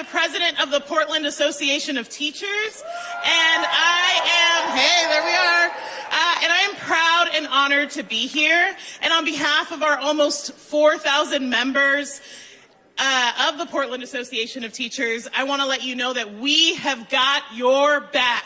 president of the Portland Association of Teachers, and I am proud and honored to be here. And on behalf of our almost 4,000 members of the Portland Association of Teachers, I want to let you know that we have got your back.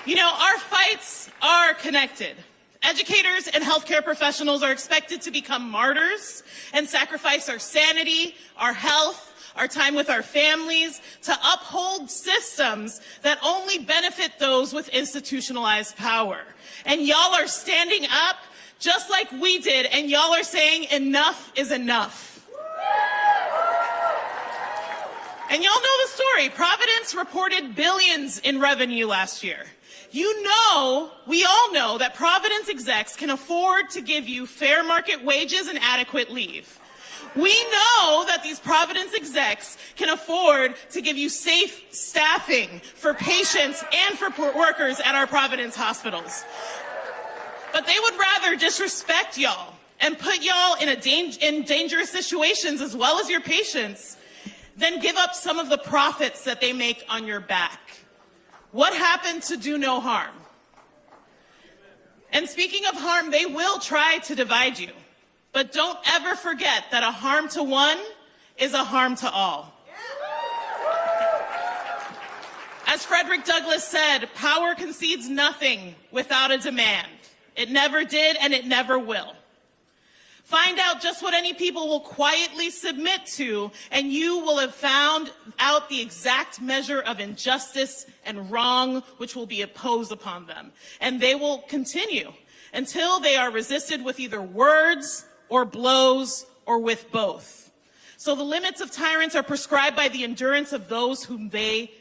You know, our fights are connected. Educators and healthcare professionals are expected to become martyrs and sacrifice our sanity, our health, our time with our families to uphold systems that only benefit those with institutionalized power. And y'all are standing up just like we did, and y'all are saying enough is enough. And y'all know the story. Providence reported billions in revenue last year. You know, we all know that Providence execs can afford to give you fair market wages and adequate leave. We know that these Providence execs can afford to give you safe staffing for patients and for workers at our Providence hospitals. But they would rather disrespect y'all and put y'all in dangerous situations as well as your patients than give up some of the profits that they make on your back. What happened to do no harm? And speaking of harm, they will try to divide you. But don't ever forget that a harm to one is a harm to all. As Frederick Douglass said, power concedes nothing without a demand. It never did, and it never will. Find out just what any people will quietly submit to, and you will have found out the exact measure of injustice and wrong which will be imposed upon them. And they will continue until they are resisted with either words or blows or with both. So the limits of tyrants are prescribed by the endurance of those whom they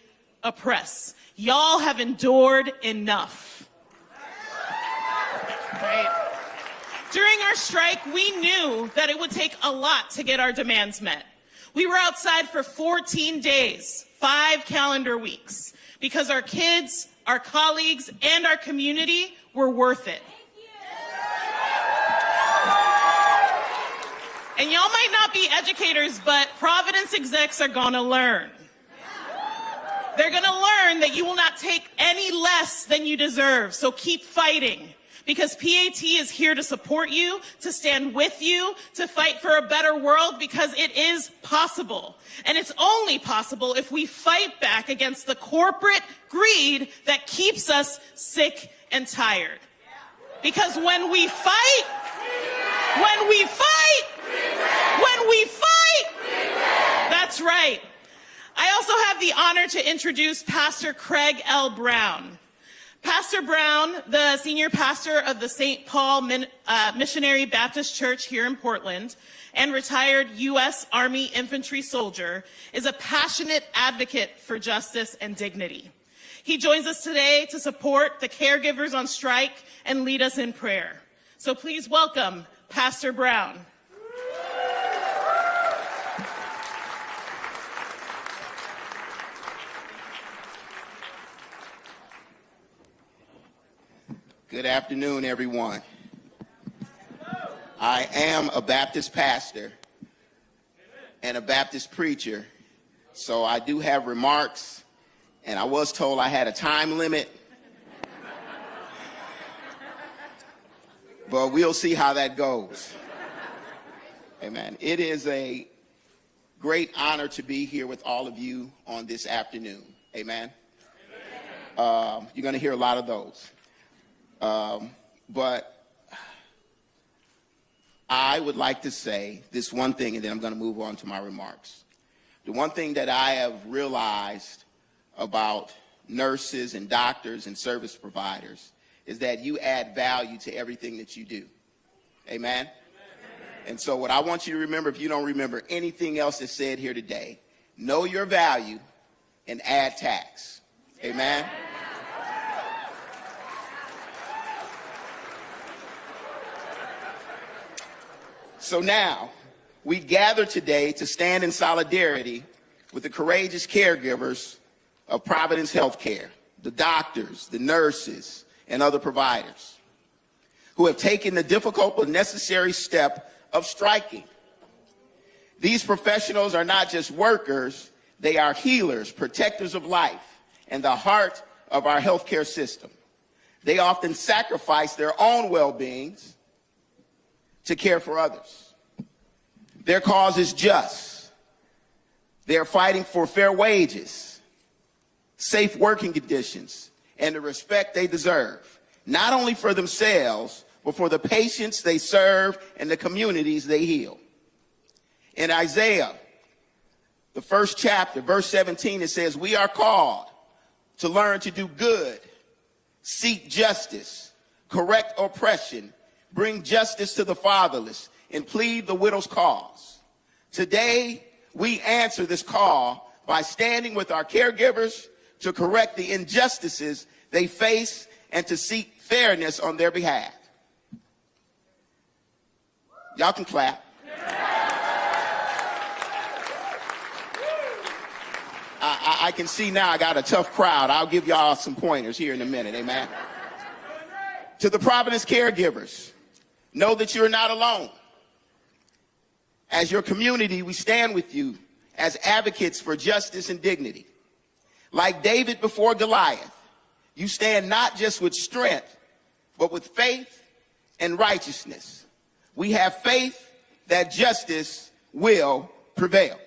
oppress. Y'all have endured enough. Right? During our strike, we knew that it would take a lot to get our demands met. We were outside for 14 days, 5 calendar weeks, because our kids, our colleagues, and our community were worth it. And y'all might not be educators, but Providence execs are gonna learn. They're gonna learn that you will not take any less than you deserve, so keep fighting. Because PAT is here to support you, to stand with you, to fight for a better world, because it is possible. And it's only possible if we fight back against the corporate greed that keeps us sick and tired. Because when we fight, that's right. I also have the honor to introduce Pastor Craig L. Brown. Pastor Brown, the senior pastor of the St. Paul Missionary Baptist Church here in Portland and retired U.S. Army infantry soldier, is a passionate advocate for justice and dignity. He joins us today to support the caregivers on strike and lead us in prayer. So please welcome Pastor Brown. Good afternoon, everyone. I am a Baptist pastor and a Baptist preacher, so I do have remarks, and I was told I had a time limit, but we'll see how that goes. Amen. It is a great honor to be here with all of you on this afternoon. Amen. You're going to hear a lot of those. But I would like to say this one thing, and then I'm going to move on to my remarks. The one thing that I have realized about nurses and doctors and service providers is that you add value to everything that you do. Amen? And so what I want you to remember, if you don't remember anything else that's said here today, know your value and add tax. Amen? So now, we gather today to stand in solidarity with the courageous caregivers of Providence Healthcare, the doctors, the nurses, and other providers who have taken the difficult but necessary step of striking. These professionals are not just workers, they are healers, protectors of life, and the heart of our healthcare system. They often sacrifice their own well-beings to care for others. Their cause is just. They're fighting for fair wages, safe working conditions, and the respect they deserve, not only for themselves, but for the patients they serve and the communities they heal. In Isaiah, the first chapter, verse 17, it says, "We are called to learn to do good, seek justice, correct oppression, bring justice to the fatherless, and plead the widow's cause." Today, we answer this call by standing with our caregivers to correct the injustices they face and to seek fairness on their behalf. Y'all can clap. I can see now I got a tough crowd. I'll give y'all some pointers here in a minute, amen? To the Providence Caregivers, know that you're not alone. As your community, we stand with you as advocates for justice and dignity. Like David before Goliath, you stand not just with strength, but with faith and righteousness. We have faith that justice will prevail.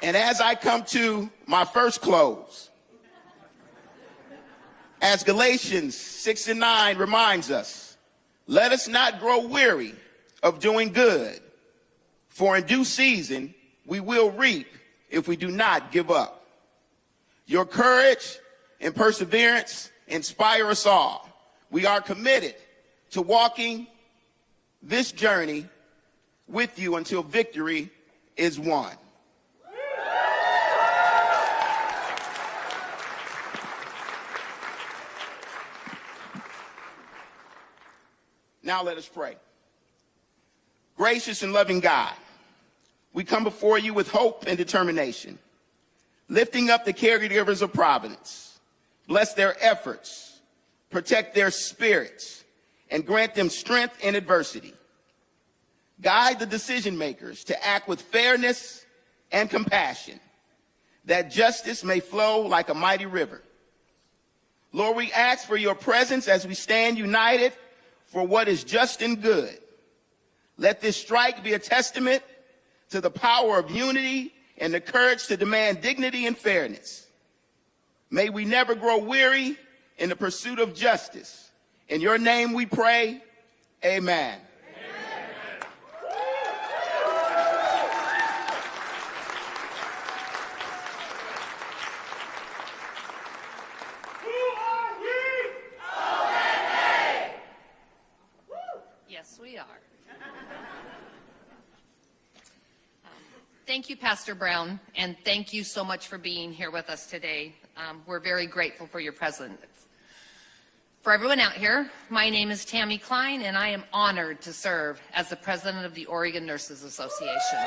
And as I come to my first close, as Galatians 6:9 reminds us, let us not grow weary of doing good, for in due season we will reap if we do not give up. Your courage and perseverance inspire us all. We are committed to walking this journey with you until victory is won. Now let us pray. Gracious and loving God, we come before you with hope and determination, lifting up the caregivers of Providence. Bless their efforts, protect their spirits, and grant them strength in adversity. Guide the decision makers to act with fairness and compassion, that justice may flow like a mighty river. Lord, we ask for your presence as we stand united for what is just and good. Let this strike be a testament to the power of unity and the courage to demand dignity and fairness. May we never grow weary in the pursuit of justice. In your name we pray, amen. Yes, we are. Thank you, Pastor Brown, and thank you so much for being here with us today. We're very grateful for your presence. For everyone out here, my name is Tammy Klein, and I am honored to serve as the president of the Oregon Nurses Association.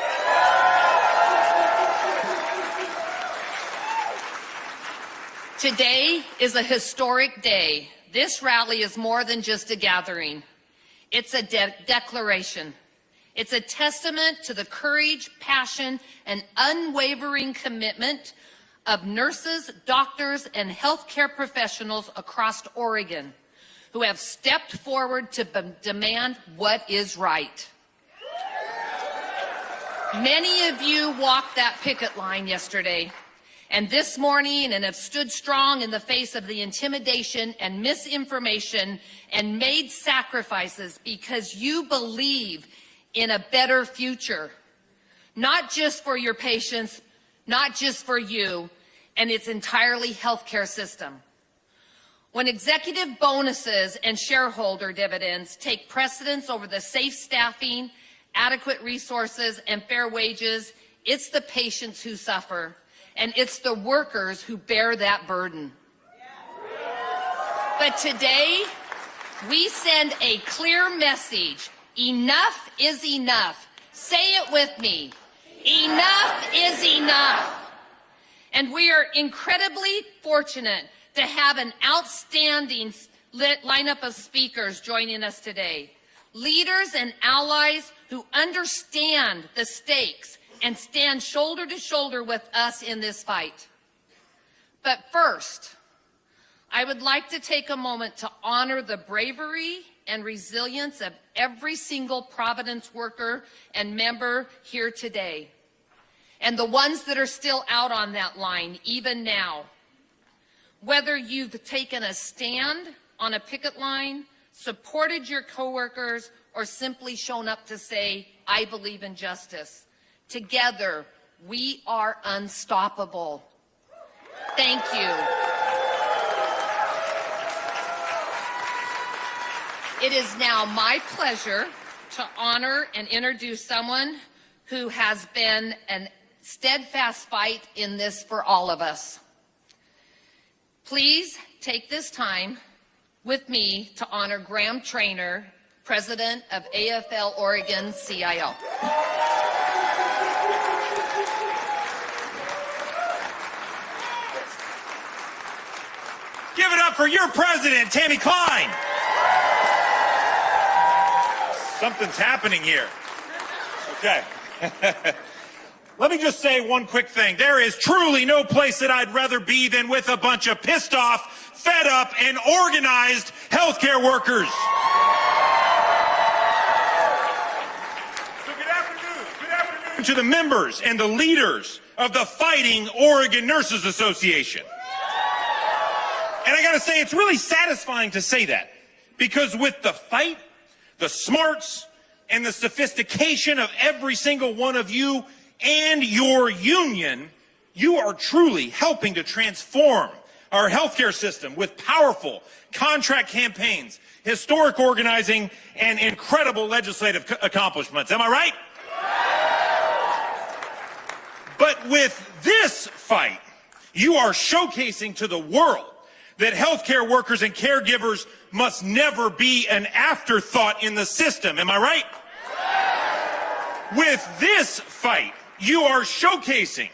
Today is a historic day. This rally is more than just a gathering. It's a declaration. It's a testament to the courage, passion, and unwavering commitment of nurses, doctors, and healthcare professionals across Oregon who have stepped forward to demand what is right. Many of you walked that picket line yesterday and this morning and have stood strong in the face of the intimidation and misinformation and made sacrifices because you believe in a better future, not just for your patients, not just for you, and its entirely healthcare system. When executive bonuses and shareholder dividends take precedence over the safe staffing, adequate resources, and fair wages, it's the patients who suffer, and it's the workers who bear that burden. But today, we send a clear message. Enough is enough. Say it with me. Enough is enough. And we are incredibly fortunate to have an outstanding lineup of speakers joining us today. Leaders and allies who understand the stakes and stand shoulder to shoulder with us in this fight. But first, I would like to take a moment to honor the bravery and resilience of every single Providence worker and member here today, and the ones that are still out on that line, even now. Whether you've taken a stand on a picket line, supported your coworkers, or simply shown up to say, I believe in justice, together, we are unstoppable. Thank you. It is now my pleasure to honor and introduce someone who has been a steadfast fight in this for all of us. Please take this time with me to honor Graham Trainer, President of AFL Oregon CIO. Give it up for your president, Tammy Klein. Something's happening here. Okay. Let me just say one quick thing. There is truly no place that I'd rather be than with a bunch of pissed off, fed up, and organized healthcare workers. So good afternoon. Good afternoon to the members and the leaders of the Fighting Oregon Nurses Association. And I gotta say, it's really satisfying to say that, because with the fight, the smarts, and the sophistication of every single one of you and your union, you are truly helping to transform our healthcare system with powerful contract campaigns, historic organizing, and incredible legislative accomplishments. Am I right? But with this fight, you are showcasing to the world that healthcare workers and caregivers must never be an afterthought in the system. Am I right? With this fight, you are showcasing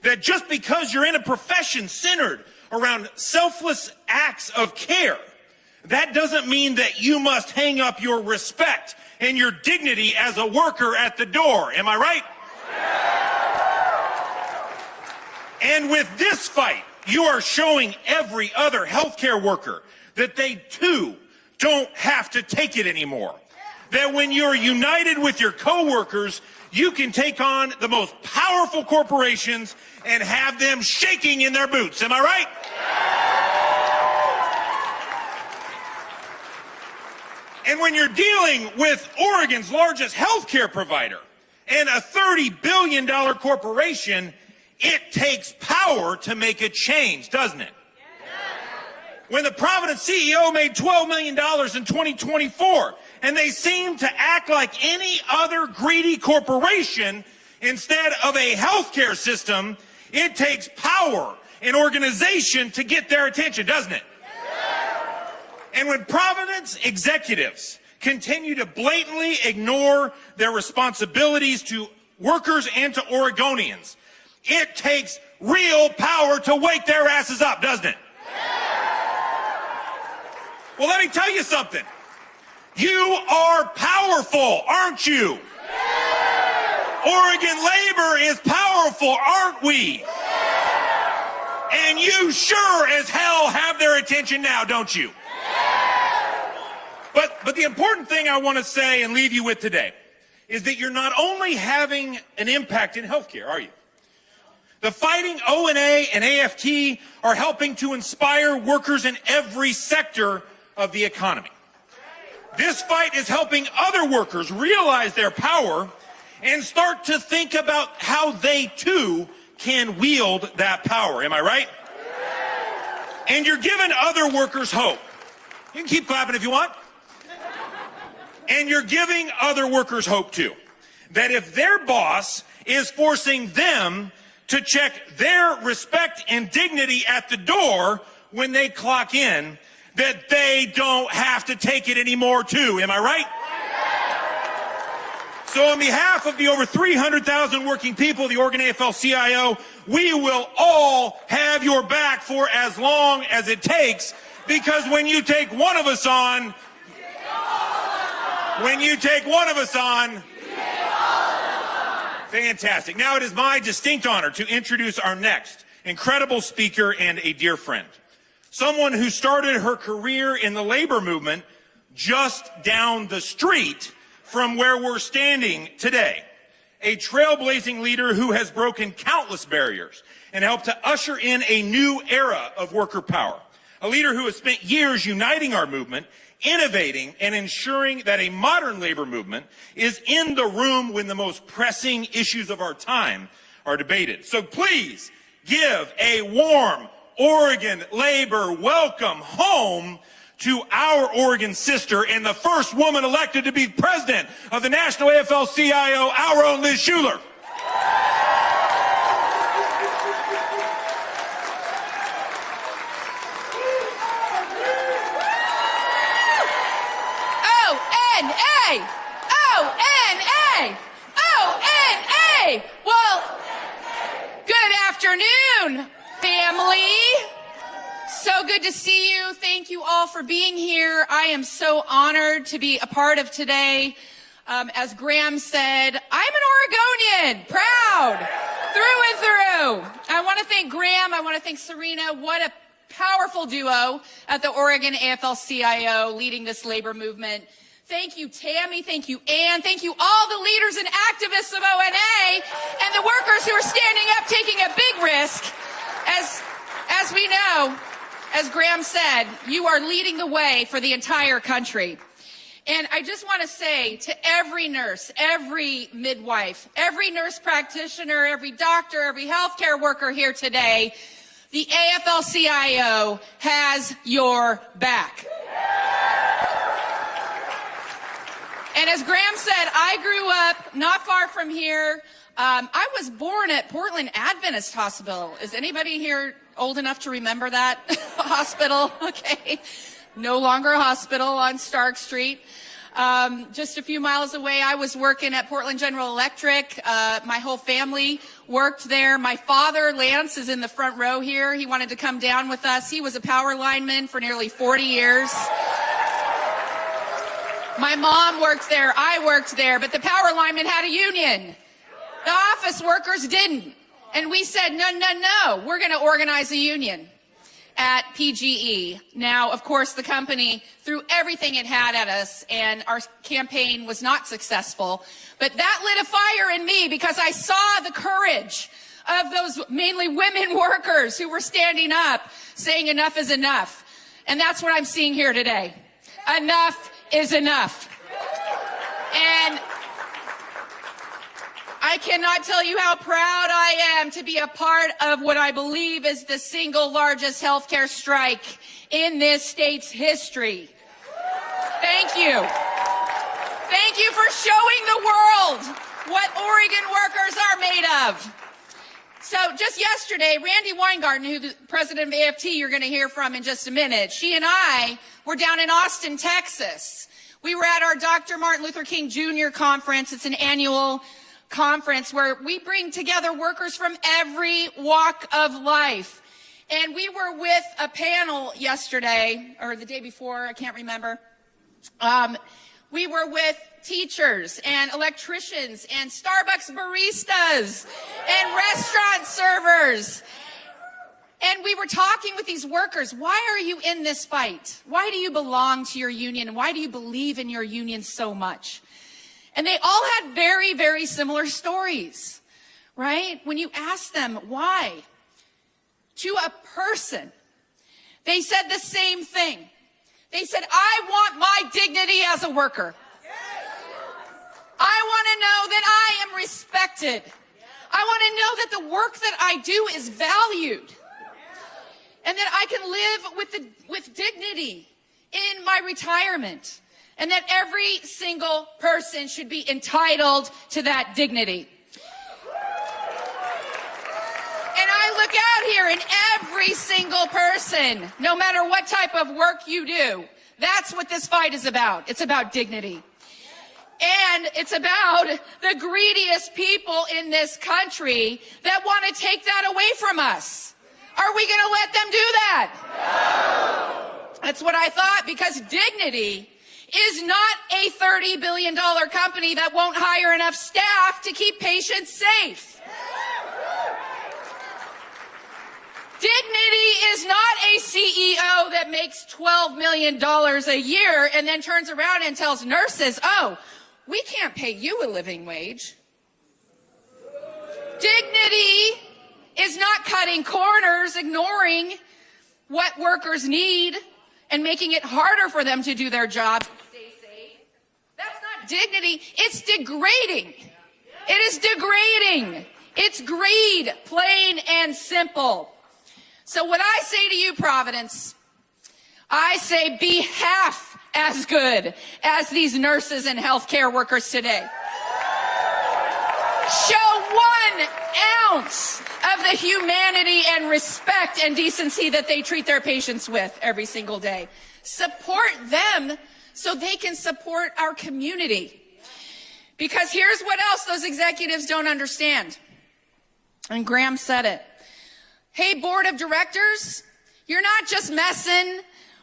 that just because you're in a profession centered around selfless acts of care, that doesn't mean that you must hang up your respect and your dignity as a worker at the door. Am I right? And with this fight, you are showing every other healthcare worker that they too don't have to take it anymore. That when you're united with your coworkers, you can take on the most powerful corporations and have them shaking in their boots. Am I right? And when you're dealing with Oregon's largest healthcare provider and a $30 billion corporation, it takes power to make a change, doesn't it? When the Providence CEO made $12 million in 2024, and they seem to act like any other greedy corporation instead of a healthcare system, it takes power and organization to get their attention, doesn't it? And when Providence executives continue to blatantly ignore their responsibilities to workers and to Oregonians, it takes real power to wake their asses up, doesn't it? Well, let me tell you something. You are powerful, aren't you? Oregon labor is powerful, aren't we? And you sure as hell have their attention now, don't you? But the important thing I want to say and leave you with today is that you're not only having an impact in healthcare, are you? The Fighting ONA and AFT are helping to inspire workers in every sector of the economy. This fight is helping other workers realize their power and start to think about how they too can wield that power. Am I right? And you're giving other workers hope. You can keep clapping if you want. And you're giving other workers hope too. That if their boss is forcing them to check their respect and dignity at the door when they clock in, that they don't have to take it anymore too. Am I right? So on behalf of the over 300,000 working people of the Oregon AFL-CIO, we will all have your back for as long as it takes Because when you take one of us on, fantastic. Now it is my distinct honor to introduce our next incredible speaker and a dear friend. Someone who started her career in the labor movement just down the street from where we're standing today. A trailblazing leader who has broken countless barriers and helped to usher in a new era of worker power. A leader who has spent years uniting our movement, innovating, and ensuring that a modern labor movement is in the room when the most pressing issues of our time are debated. So please give a warm Oregon labor welcome home to our Oregon sister and the first woman elected to be president of the National AFL-CIO, our own Liz Shuler. O-N-A! O-N-A! O-N-A! Well, good afternoon, family. So good to see you. Thank you all for being here. I am so honored to be a part of today. As Graham said, I'm an Oregonian, proud, through and through. I want to thank Graham. I want to thank Serena. What a powerful duo at the Oregon AFL-CIO leading this labor movement. Thank you, Tammy. Thank you, Ann. Thank you, all the leaders and activists of ONA and the workers who are standing up, taking a big risk. As we know, as Graham said, you are leading the way for the entire country. And I just want to say to every nurse, every midwife, every nurse practitioner, every doctor, every healthcare worker here today, the AFL-CIO has your back. And as Graham said, I grew up not far from here. I was born at Portland Adventist Hospital. Is anybody here old enough to remember that hospital? Okay. No longer a hospital on Stark Street. Just a few miles away, I was working at Portland General Electric. My whole family worked there. My father, Lance, is in the front row here. He wanted to come down with us. He was a power lineman for nearly 40 years. My mom worked there. I worked there. But the power linemen had a union. The office workers didn't. And we said, no, we're going to organize a union at PGE. Now, of course, the company threw everything it had at us, and our campaign was not successful. But that lit a fire in me because I saw the courage of those mainly women workers who were standing up, saying enough is enough. And that's what I'm seeing here today. Enough is enough. And I cannot tell you how proud I am to be a part of what I believe is the single largest healthcare strike in this state's history. Thank you. Thank you for showing the world what Oregon workers are made of. So just yesterday, Randy Weingarten, who the president of AFT you're going to hear from in just a minute, she and I were down in Austin, Texas. We were at our Dr. Martin Luther King Jr. conference. It's an annual conference where we bring together workers from every walk of life. And we were with a panel yesterday, or the day before, I can't remember. We were with teachers and electricians and Starbucks baristas and restaurant servers. And we were talking with these workers. Why are you in this fight? Why do you belong to your union? Why do you believe in your union so much? And they all had very, very similar stories, right? When you ask them why, to a person, they said the same thing. They said, I want my dignity as a worker. I want to know that I am respected. I want to know that the work that I do is valued. And that I can live with dignity in my retirement. And that every single person should be entitled to that dignity. And I look out here and every single person, no matter what type of work you do, that's what this fight is about. It's about dignity. And it's about the greediest people in this country that want to take that away from us. Are we going to let them do that? No. That's what I thought, because Dignity is not a $30 billion company that won't hire enough staff to keep patients safe. Dignity is not a CEO that makes $12 million a year and then turns around and tells nurses, oh, we can't pay you a living wage. Dignity is not cutting corners, ignoring what workers need and making it harder for them to do their jobs and stay safe. That's not dignity. It's degrading. It is degrading. It's greed, plain and simple. So what I say to you, Providence, I say be half as good as these nurses and healthcare workers today. Show 1 ounce of the humanity and respect and decency that they treat their patients with every single day. Support them so they can support our community. Because here's what else those executives don't understand. And Graham said it. Hey, board of directors, you're not just messing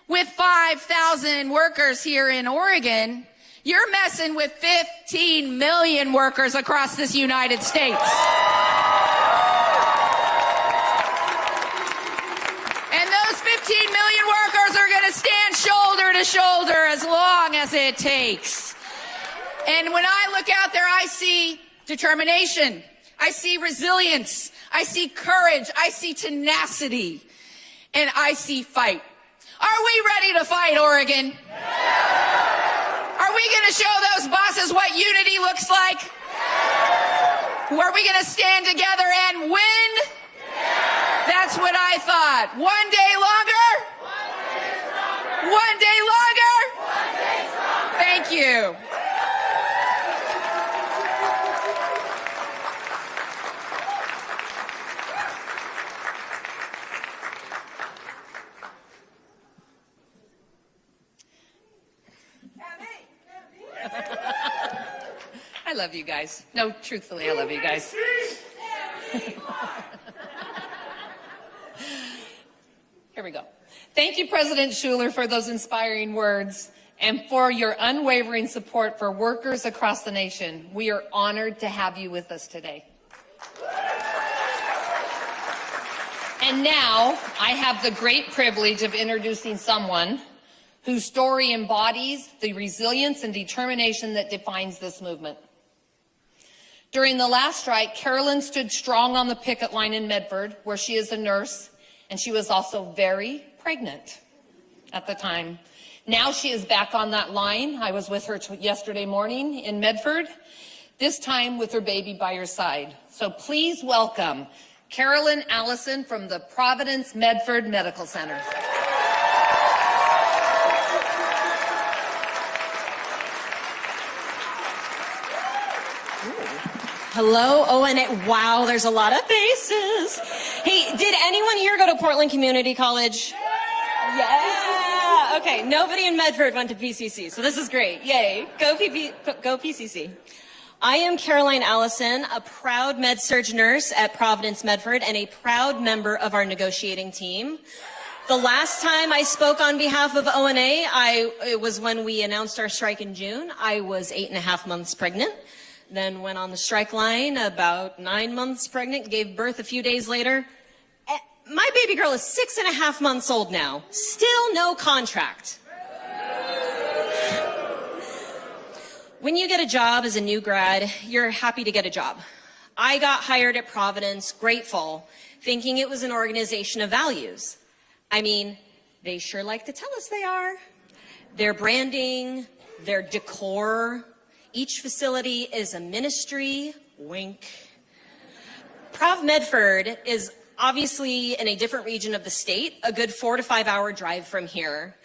with 5,000 workers here in Oregon. You're messing with 15 million workers across this United States. And those 15 million workers are going to stand shoulder to shoulder as long as it takes. And when I look out there, I see determination. I see resilience. I see courage. I see tenacity. And I see fight. Are we ready to fight, Oregon? Are we going to show those bosses what unity looks like? Are we going to stand together and win? That's what I thought. One day longer? One day longer? Thank you. I love you guys. No, truthfully, I love you guys. Here we go. Thank you, President Schuler, for those inspiring words and for your unwavering support for workers across the nation. We are honored to have you with us today. And now I have the great privilege of introducing someone whose story embodies the resilience and determination that defines this movement. During the last strike, Carolyn stood strong on the picket line in Medford, where she is a nurse, and she was also very pregnant at the time. Now she is back on that line. I was with her yesterday morning in Medford, this time with her baby by her side. So please welcome Carolyn Allison from the Providence Medford Medical Center. Hello, ONA. Wow, there's a lot of faces. Hey, did anyone here go to Portland Community College? Yeah. Okay, nobody in Medford went to PCC, so this is great. Yay. Go PCC. I am Caroline Allison, a proud med-surg nurse at Providence Medford and a proud member of our negotiating team. The last time I spoke on behalf of ONA, it was when we announced our strike in June. I was 8.5 months pregnant. Then went on the strike line, about 9 months pregnant, gave birth a few days later. My baby girl is 6.5 months old now. Still no contract. When you get a job as a new grad, you're happy to get a job. I got hired at Providence, grateful, thinking it was an organization of values. I mean, they sure like to tell us they are. Their branding, their decor. Each facility is a ministry, wink. Prov Medford is obviously in a different region of the state, a good 4 to 5 hour drive from here.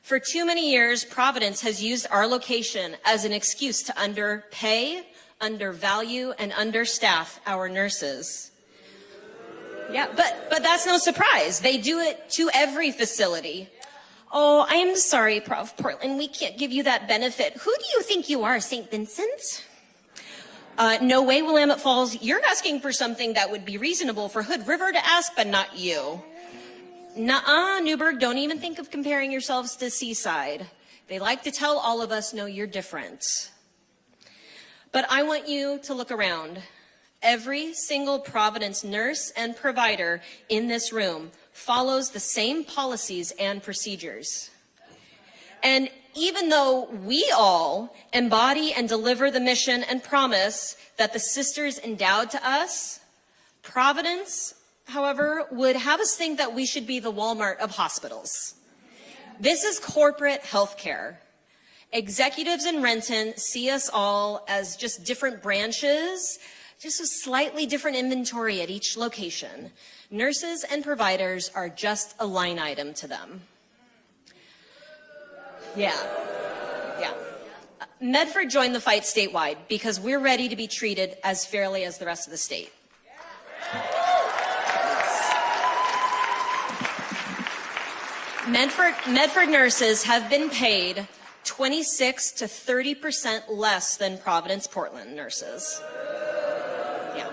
For too many years, Providence has used our location as an excuse to underpay, undervalue, and understaff our nurses. Yeah, but that's no surprise. They do it to every facility. Oh, I am sorry, Prof. Portland. We can't give you that benefit. Who do you think you are, St. Vincent? No way, Willamette Falls. You're asking for something that would be reasonable for Hood River to ask, but not you. Nuh-uh, Newburgh, don't even think of comparing yourselves to Seaside. They like to tell all of us, no, you're different. But I want you to look around. Every single Providence nurse and provider in this room follows the same policies and procedures. And even though we all embody and deliver the mission and promise that the sisters endowed to us, Providence, however, would have us think that we should be the Walmart of hospitals. This is corporate healthcare. Executives in Renton see us all as just different branches, just a slightly different inventory at each location. Nurses and providers are just a line item to them. Yeah. Medford joined the fight statewide because we're ready to be treated as fairly as the rest of the state. Medford nurses have been paid 26 to 30% less than Providence Portland nurses. Yeah.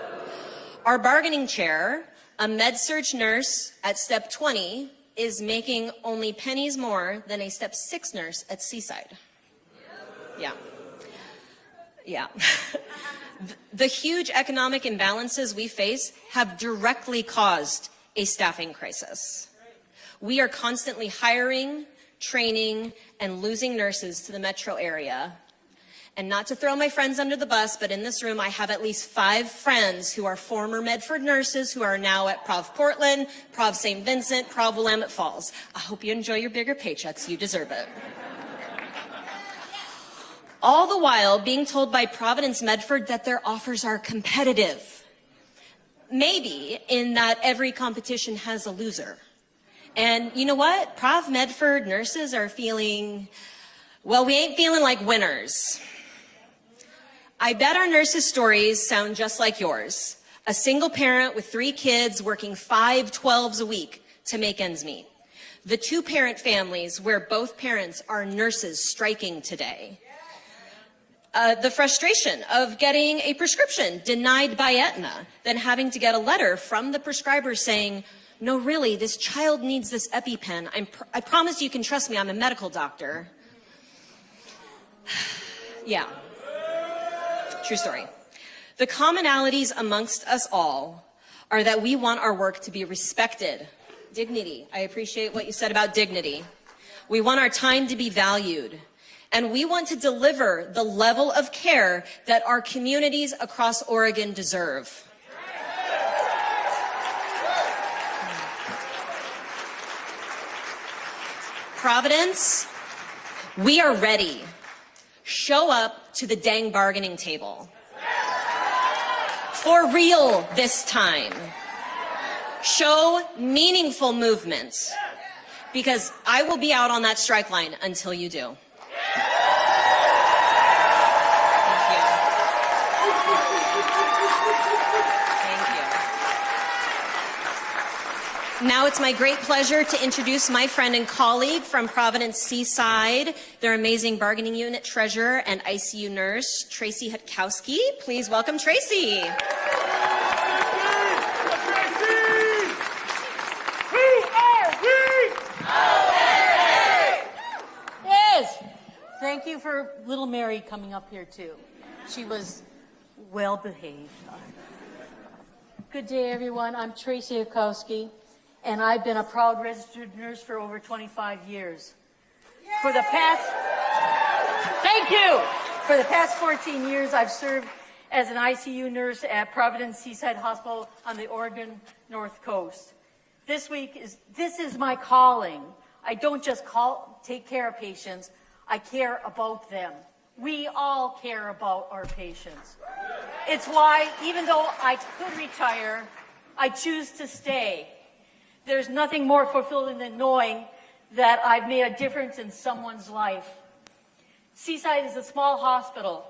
Our bargaining chair, a med-surg nurse at step 20, is making only pennies more than a step 6 nurse at Seaside. Yeah. The huge economic imbalances we face have directly caused a staffing crisis. We are constantly hiring, training, and losing nurses to the metro area. And not to throw my friends under the bus, but in this room I have at least 5 friends who are former Medford nurses who are now at Prov Portland, Prov St. Vincent, Prov Willamette Falls. I hope you enjoy your bigger paychecks. You deserve it. All the while being told by Providence Medford that their offers are competitive. Maybe in that every competition has a loser. And you know what? Prov Medford nurses are feeling, well, we ain't feeling like winners. I bet our nurses' stories sound just like yours. A single parent with 3 kids working 5 12s a week to make ends meet. The 2-parent families where both parents are nurses striking today. The frustration of getting a prescription denied by Aetna, then having to get a letter from the prescriber saying, no, really, this child needs this EpiPen. I promise you can trust me, I'm a medical doctor. Yeah. True story. The commonalities amongst us all are that we want our work to be respected. Dignity. I appreciate what you said about dignity. We want our time to be valued. And we want to deliver the level of care that our communities across Oregon deserve. Providence, we are ready. Show up to the dang bargaining table. For real this time. Show meaningful movement. Because I will be out on that strike line until you do. Now it's my great pleasure to introduce my friend and colleague from Providence Seaside, their amazing bargaining unit treasurer and ICU nurse, Tracy Hutkowski. Please welcome Tracy. Yes. Thank you for little Mary coming up here too. She was well behaved. Good day, everyone. I'm Tracy Hutkowski, and I've been a proud registered nurse for over 25 years. For the past 14 years, I've served as an ICU nurse at Providence Seaside Hospital on the Oregon North Coast. This is my calling. I don't just take care of patients, I care about them. We all care about our patients. It's why, even though I could retire, I choose to stay. There's nothing more fulfilling than knowing that I've made a difference in someone's life. Seaside is a small hospital,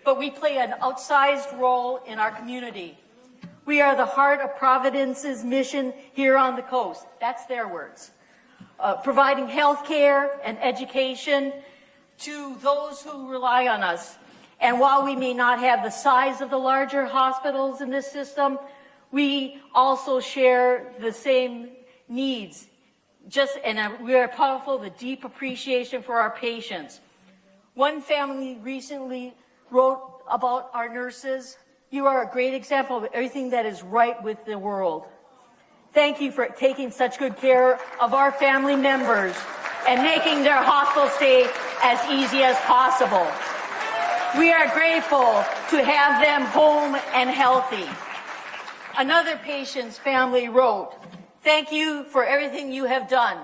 but we play an outsized role in our community. We are the heart of Providence's mission here on the coast. That's their words. Providing health care and education to those who rely on us. And while we may not have the size of the larger hospitals in this system, we also share the same needs we are powerful, the deep appreciation for our patients. One family recently wrote about our nurses. You are a great example of everything that is right with the world. Thank you for taking such good care of our family members and making their hospital stay as easy as possible. We are grateful to have them home and healthy. Another patient's family wrote, "Thank you for everything you have done,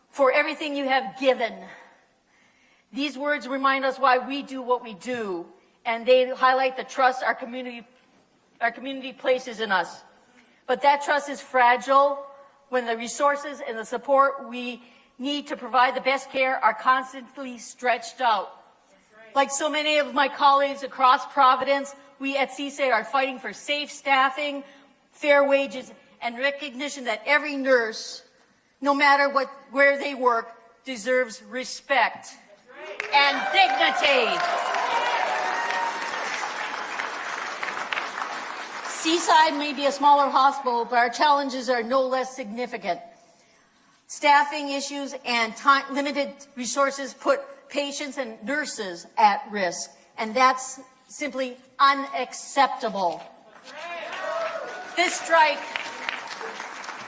for everything you have given." These words remind us why we do what we do, and they highlight the trust our community places in us. But that trust is fragile when the resources and the support we need to provide the best care are constantly stretched out. Like so many of my colleagues across Providence, we at CSA are fighting for safe staffing, fair wages, and recognition that every nurse, no matter where they work, deserves respect and dignity. Seaside may be a smaller hospital, but our challenges are no less significant. Staffing issues and limited resources put patients and nurses at risk, and that's simply unacceptable. This strike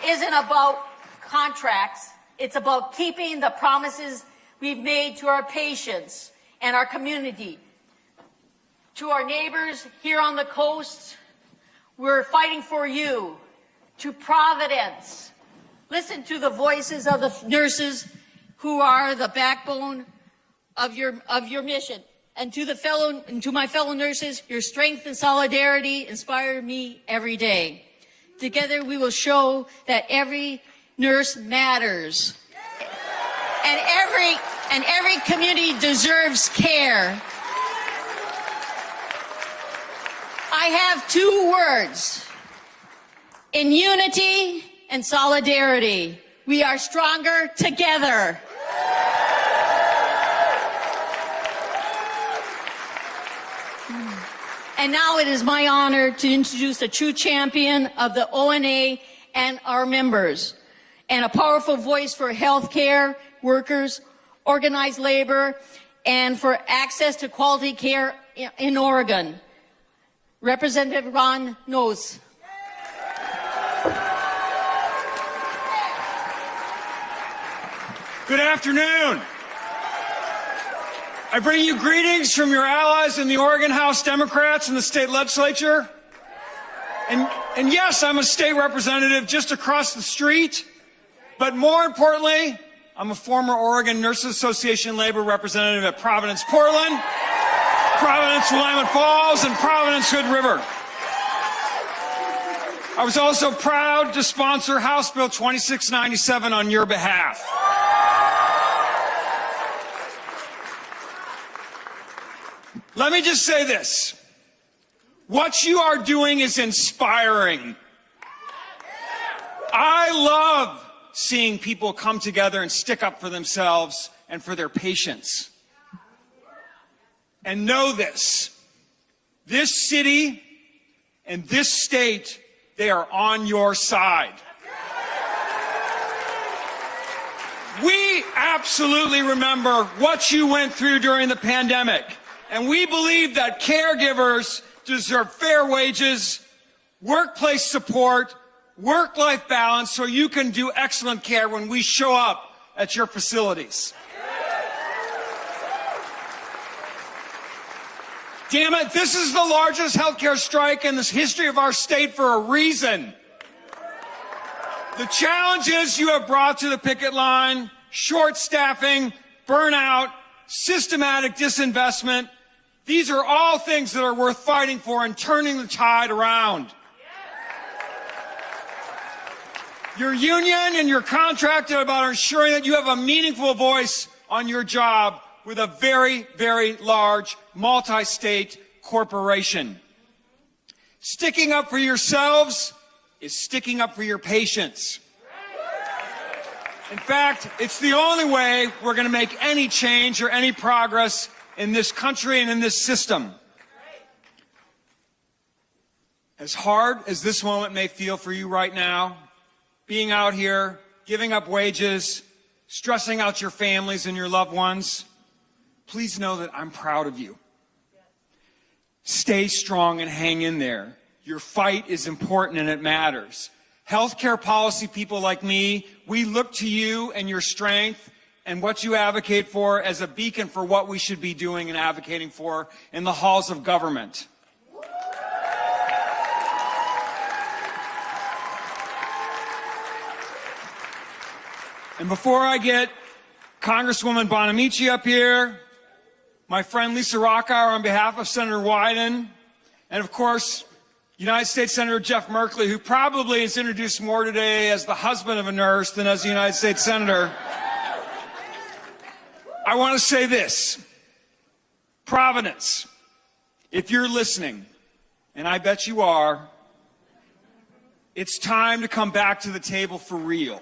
isn't about contracts. It's about keeping the promises we've made to our patients and our community. To our neighbors here on the coast, we're fighting for you. To Providence, listen to the voices of the nurses who are the backbone of your mission. And to my fellow nurses, your strength and solidarity inspire me every day. Together we will show that every nurse matters. And every community deserves care. I have two words: in unity and solidarity. We are stronger together. And now it is my honor to introduce a true champion of the ONA and our members, and a powerful voice for healthcare workers, organized labor, and for access to quality care in Oregon. Representative Ron Knowles. Good afternoon. I bring you greetings from your allies in the Oregon House Democrats and the state legislature. And yes, I'm a state representative just across the street, but more importantly, I'm a former Oregon Nurses Association labor representative at Providence Portland, Providence Willamette Falls, and Providence Hood River. I was also proud to sponsor House Bill 2697 on your behalf. Let me just say this. What you are doing is inspiring. I love seeing people come together and stick up for themselves and for their patients. And know this city and this state, they are on your side. We absolutely remember what you went through during the pandemic. And we believe that caregivers deserve fair wages, workplace support, work-life balance, so you can do excellent care when we show up at your facilities. Damn it, this is the largest healthcare strike in the history of our state for a reason. The challenges you have brought to the picket line, short staffing, burnout, systematic disinvestment, these are all things that are worth fighting for and turning the tide around. Your union and your contract are about ensuring that you have a meaningful voice on your job with a very, very large multi-state corporation. Sticking up for yourselves is sticking up for your patients. In fact, it's the only way we're going to make any change or any progress in this country and in this system. As hard as this moment may feel for you right now, being out here giving up wages, stressing out your families and your loved ones, please know that I'm proud of you. Stay strong and hang in there. Your fight is important and it matters. Healthcare policy people like me, we look to you and your strength and what you advocate for as a beacon for what we should be doing and advocating for in the halls of government. And before I get Congresswoman Bonamici up here, my friend Lisa Rockauer on behalf of Senator Wyden, and of course, United States Senator Jeff Merkley, who probably is introduced more today as the husband of a nurse than as a United States Senator, I want to say this. Providence, if you're listening, and I bet you are, it's time to come back to the table for real.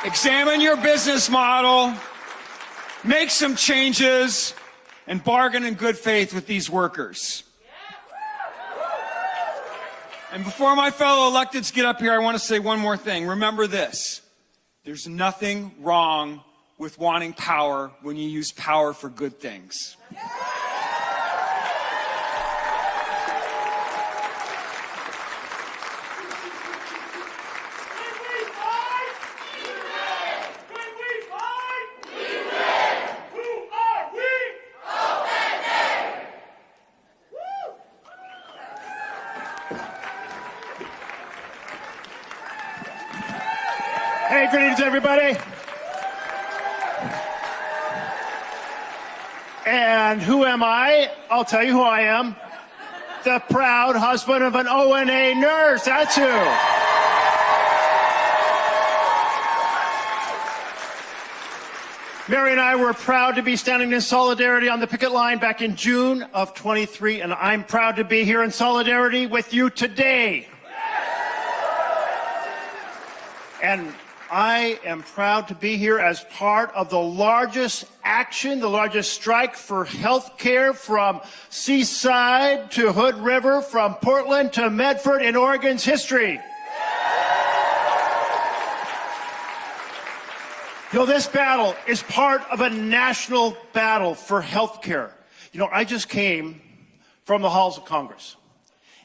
Examine your business model, make some changes, and bargain in good faith with these workers. And before my fellow electeds get up here, I want to say one more thing. Remember this. There's nothing wrong with wanting power when you use power for good things. Hey, greetings, everybody. And who am I? I'll tell you who I am. The proud husband of an ONA nurse. That's who. Mary and I were proud to be standing in solidarity on the picket line back in June of 23, and I'm proud to be here in solidarity with you today. And I am proud to be here as part of the largest action, the largest strike for health care from Seaside to Hood River, from Portland to Medford in Oregon's history. You know, this battle is part of a national battle for health care. You know, I just came from the halls of Congress,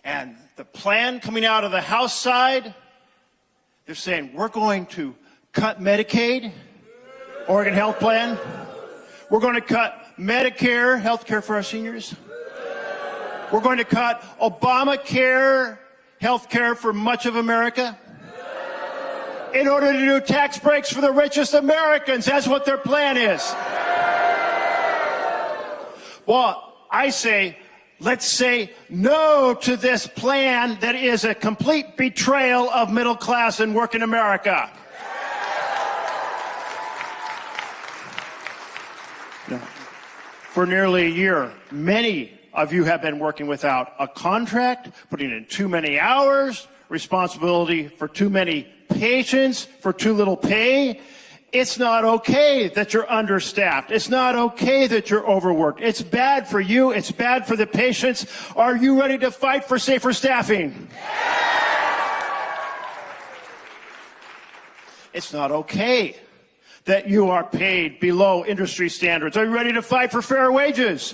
and the plan coming out of the House side, they're saying, we're going to cut Medicaid, Oregon Health Plan. We're going to cut Medicare, health care for our seniors. We're going to cut Obamacare, health care for much of America. In order to do tax breaks for the richest Americans. That's what their plan is. Well, I say, let's say no to this plan that is a complete betrayal of middle class and working America. For nearly a year, many of you have been working without a contract, putting in too many hours, responsibility for too many patients, for too little pay. It's not okay that you're understaffed. It's not okay that you're overworked. It's bad for you. It's bad for the patients. Are you ready to fight for safer staffing? It's not okay that you are paid below industry standards. Are you ready to fight for fair wages?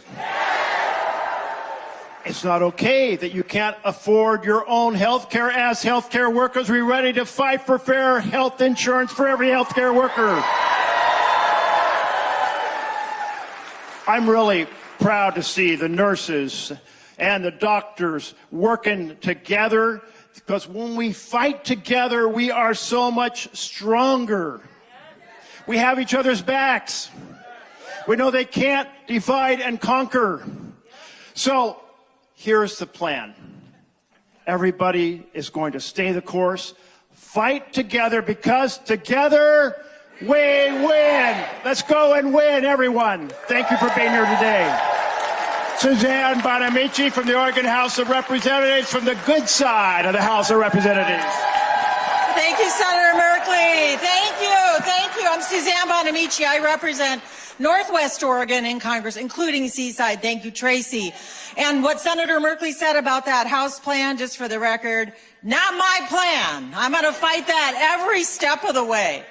It's not okay that you can't afford your own health care as healthcare workers. Are you ready to fight for fair health insurance for every healthcare worker? I'm really proud to see the nurses and the doctors working together, because when we fight together, we are so much stronger. We have each other's backs. We know they can't divide and conquer. So here's the plan. Everybody is going to stay the course, fight together, because together we win. Let's go and win, everyone. Thank you for being here today. Suzanne Bonamici from the Oregon House of Representatives, from the good side of the House of Representatives. Thank you, Senator Merkley. Thank you. Thank you. I'm Suzanne Bonamici. I represent Northwest Oregon in Congress, including Seaside. Thank you, Tracy. And what Senator Merkley said about that House plan, just for the record, not my plan. I'm going to fight that every step of the way.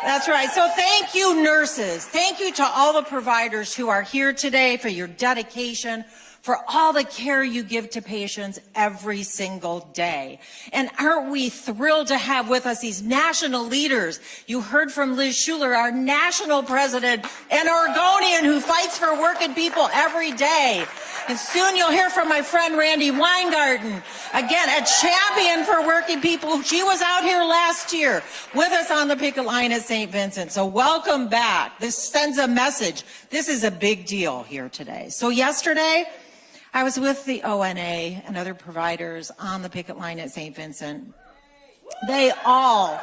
That's right. So thank you, nurses. Thank you to all the providers who are here today for your dedication, for all the care you give to patients every single day. And aren't we thrilled to have with us these national leaders? You heard from Liz Schuler, our national president, an Oregonian who fights for working people every day. And soon you'll hear from my friend Randy Weingarten, again, a champion for working people. She was out here last year with us on the picket line at St. Vincent. So welcome back. This sends a message. This is a big deal here today. So yesterday, I was with the ONA and other providers on the picket line at St. Vincent. They all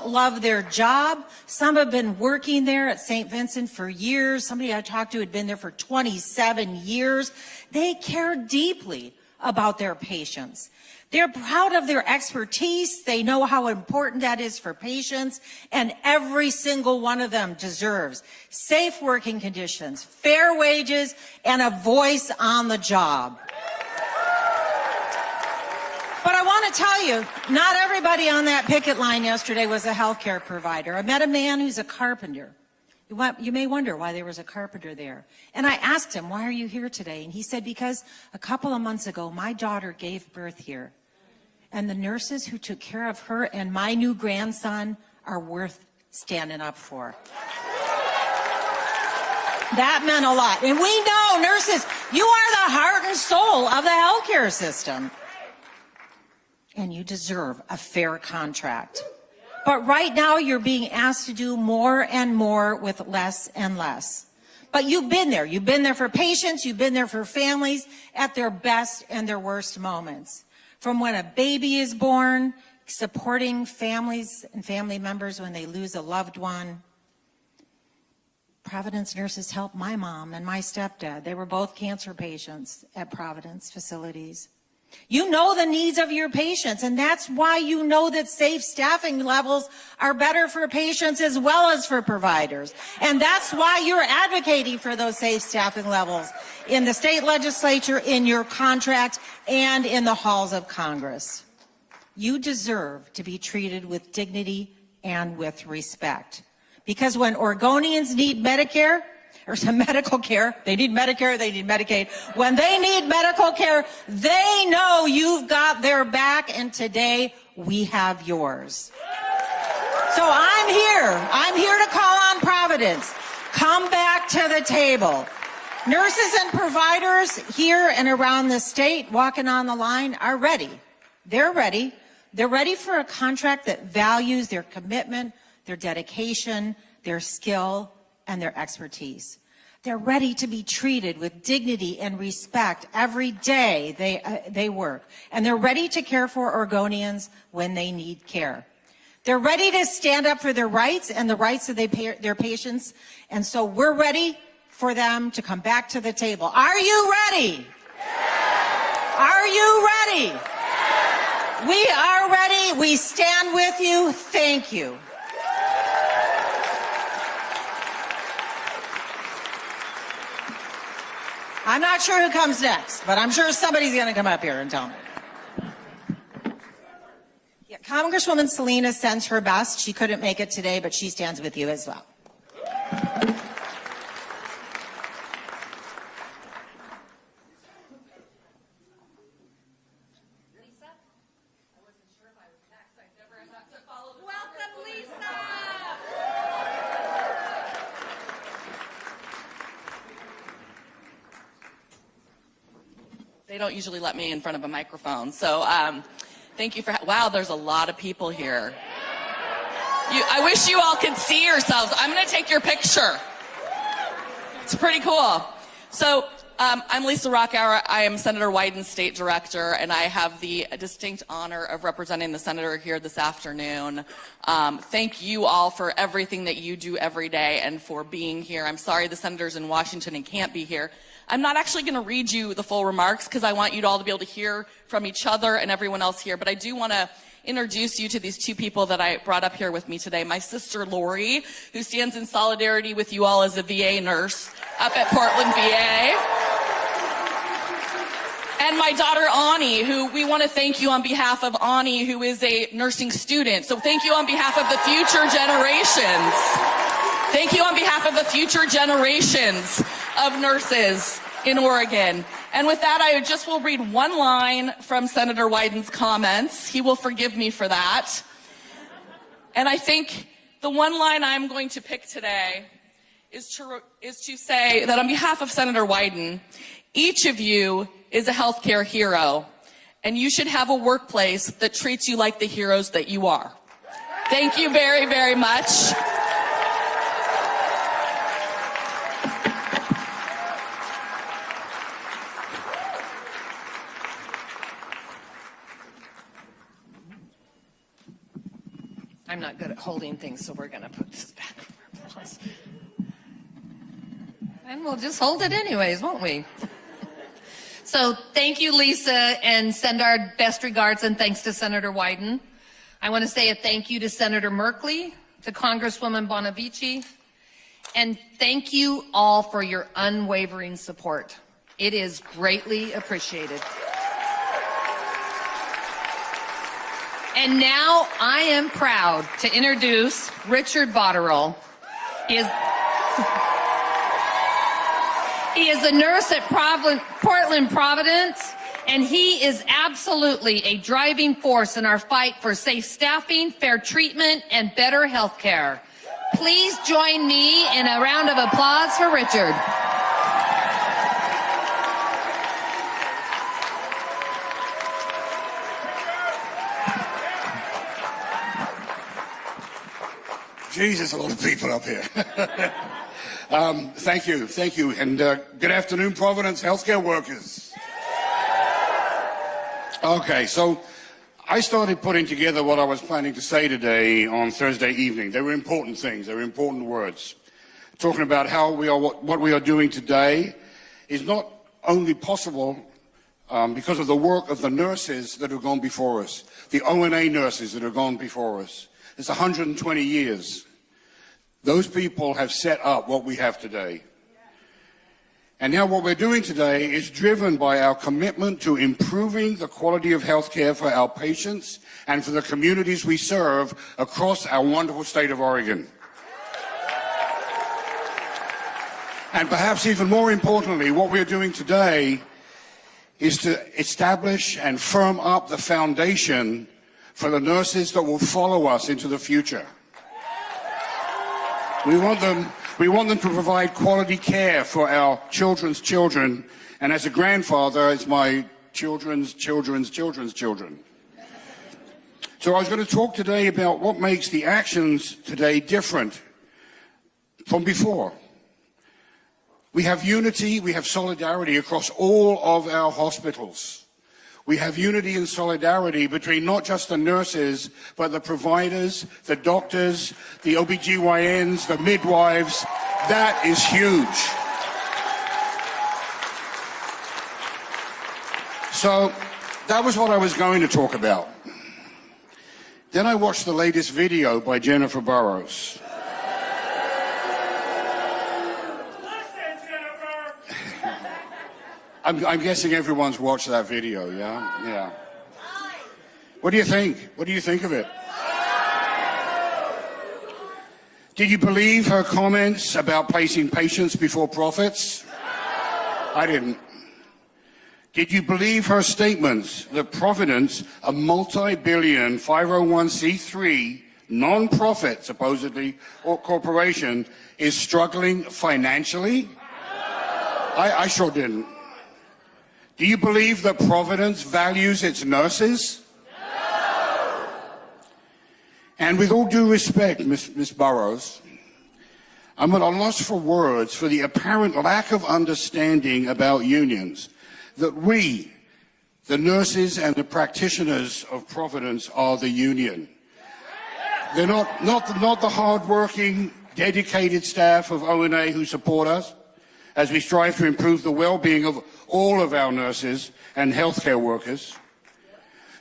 love their job. Some have been working there at St. Vincent for years. Somebody I talked to had been there for 27 years. They care deeply about their patients. They're proud of their expertise. They know how important that is for patients, and every single one of them deserves safe working conditions, fair wages, and a voice on the job. But I want to tell you, not everybody on that picket line yesterday was a healthcare provider. I met a man who's a carpenter. You may wonder why there was a carpenter there. And I asked him, why are you here today? And he said, because a couple of months ago, my daughter gave birth here. And the nurses who took care of her and my new grandson are worth standing up for. That meant a lot. And we know, nurses, you are the heart and soul of the healthcare system. And you deserve a fair contract. But right now, you're being asked to do more and more with less and less. But you've been there. You've been there for patients. You've been there for families at their best and their worst moments. From when a baby is born, supporting families and family members when they lose a loved one. Providence nurses helped my mom and my stepdad. They were both cancer patients at Providence facilities. You know the needs of your patients, and that's why you know that safe staffing levels are better for patients as well as for providers. And that's why you're advocating for those safe staffing levels in the state legislature, in your contract, and in the halls of Congress. You deserve to be treated with dignity and with respect. Because when Oregonians need Medicare, or some medical care, they need Medicare, they need Medicaid. When they need medical care, they know you've got their back, and today we have yours. So I'm here to call on Providence. Come back to the table. Nurses and providers here and around the state walking on the line are ready. They're ready. They're ready for a contract that values their commitment, their dedication, their skill, and their expertise. They're ready to be treated with dignity and respect every day they work. And they're ready to care for Oregonians when they need care. They're ready to stand up for their rights and the rights of their patients. And so we're ready for them to come back to the table. Are you ready? Yeah. Are you ready? Yeah. We are ready. We stand with you. Thank you. I'm not sure who comes next, but I'm sure somebody's going to come up here and tell me. Yeah, Congresswoman Salinas sends her best. She couldn't make it today, but she stands with you as well. They don't usually let me in front of a microphone. So thank you for, wow, there's a lot of people here. I wish you all could see yourselves. I'm going to take your picture. It's pretty cool. So I'm Lisa Rockauer. I am Senator Wyden's state director, and I have the distinct honor of representing the senator here this afternoon. Thank you all for everything that you do every day and for being here. I'm sorry the senator's in Washington and can't be here. I'm not actually going to read you the full remarks because I want you all to be able to hear from each other and everyone else here, but I do want to introduce you to these two people that I brought up here with me today. My sister Lori, who stands in solidarity with you all as a VA nurse up at Portland, VA. And my daughter Ani, who we want to thank you on behalf of Ani, who is a nursing student. So thank you on behalf of the future generations. Thank you on behalf of the future generations of nurses in Oregon. And with that, I just will read one line from Senator Wyden's comments. He will forgive me for that. And I think the one line I'm going to pick today is to say that on behalf of Senator Wyden, each of you is a healthcare hero, and you should have a workplace that treats you like the heroes that you are. Thank you very, very much. I'm not good at holding things, so we're going to put this back over. And we'll just hold it anyways, won't we? So thank you, Lisa, and send our best regards and thanks to Senator Wyden. I want to say a thank you to Senator Merkley, to Congresswoman Bonavici, and thank you all for your unwavering support. It is greatly appreciated. And now I am proud to introduce Richard Botterill. He is a nurse at Portland, Providence, and he is absolutely a driving force in our fight for safe staffing, fair treatment, and better health care. Please join me in a round of applause for Richard. Jesus, a lot of people up here. Thank you, and good afternoon, Providence healthcare workers. Okay, so I started putting together what I was planning to say today on Thursday evening. They were important things, they were important words. Talking about how what we are doing today is not only possible because of the work of the nurses that have gone before us, the O&A nurses that have gone before us. It's 120 years. Those people have set up what we have today. And now what we're doing today is driven by our commitment to improving the quality of health care for our patients and for the communities we serve across our wonderful state of Oregon. And perhaps even more importantly, what we're doing today is to establish and firm up the foundation for the nurses that will follow us into the future. We want them to provide quality care for our children's children, and as a grandfather, it's my children's children's children's children. So I was going to talk today about what makes the actions today different from before. We have unity, we have solidarity across all of our hospitals. We have unity and solidarity between not just the nurses, but the providers, the doctors, the OBGYNs, the midwives. That is huge. So that was what I was going to talk about. Then I watched the latest video by Jennifer Burrows. I'm guessing everyone's watched that video, yeah? Yeah. What do you think? What do you think of it? Did you believe her comments about placing patients before profits? I didn't. Did you believe her statements that Providence, a multi-billion 501c3 non-profit, supposedly, or corporation, is struggling financially? I sure didn't. Do you believe that Providence values its nurses? No! And with all due respect, Ms. Burrows, I'm at a loss for words for the apparent lack of understanding about unions, that we, the nurses and the practitioners of Providence, are the union. They're not the hard-working, dedicated staff of O&A who support us as we strive to improve the well-being of all of our nurses and healthcare workers.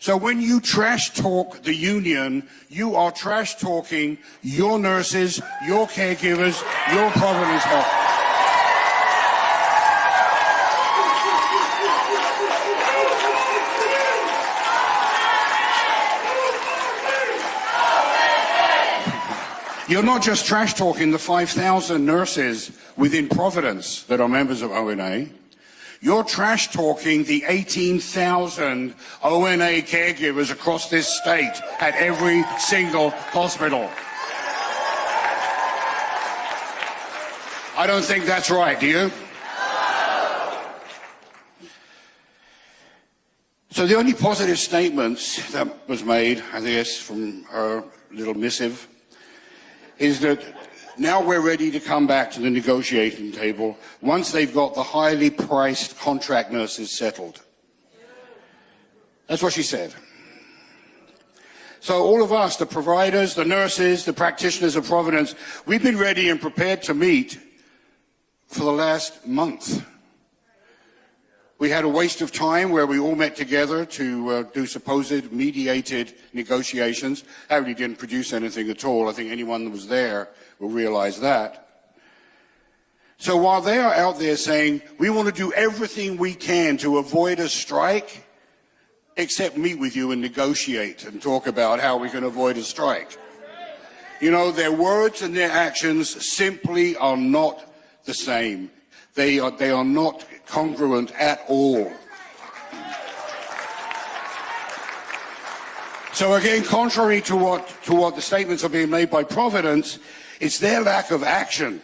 So when you trash talk the union, you are trash talking your nurses, your caregivers, your Providence Health. You're not just trash talking the 5,000 nurses within Providence that are members of ONA. You're trash talking the 18,000 ONA caregivers across this state at every single hospital. I don't think that's right, do you? So the only positive statements that was made, I guess, from her little missive, is that now we're ready to come back to the negotiating table once they've got the highly priced contract nurses settled. That's what she said. So all of us, the providers, the nurses, the practitioners of Providence, we've been ready and prepared to meet for the last month. We had a waste of time where we all met together to do supposed mediated negotiations. That really didn't produce anything at all. I think anyone that was there will realize that. So while they are out there saying, we want to do everything we can to avoid a strike, except meet with you and negotiate and talk about how we can avoid a strike. You know, their words and their actions simply are not the same. They are not congruent at all. So again, contrary to what the statements are being made by Providence, it's their lack of action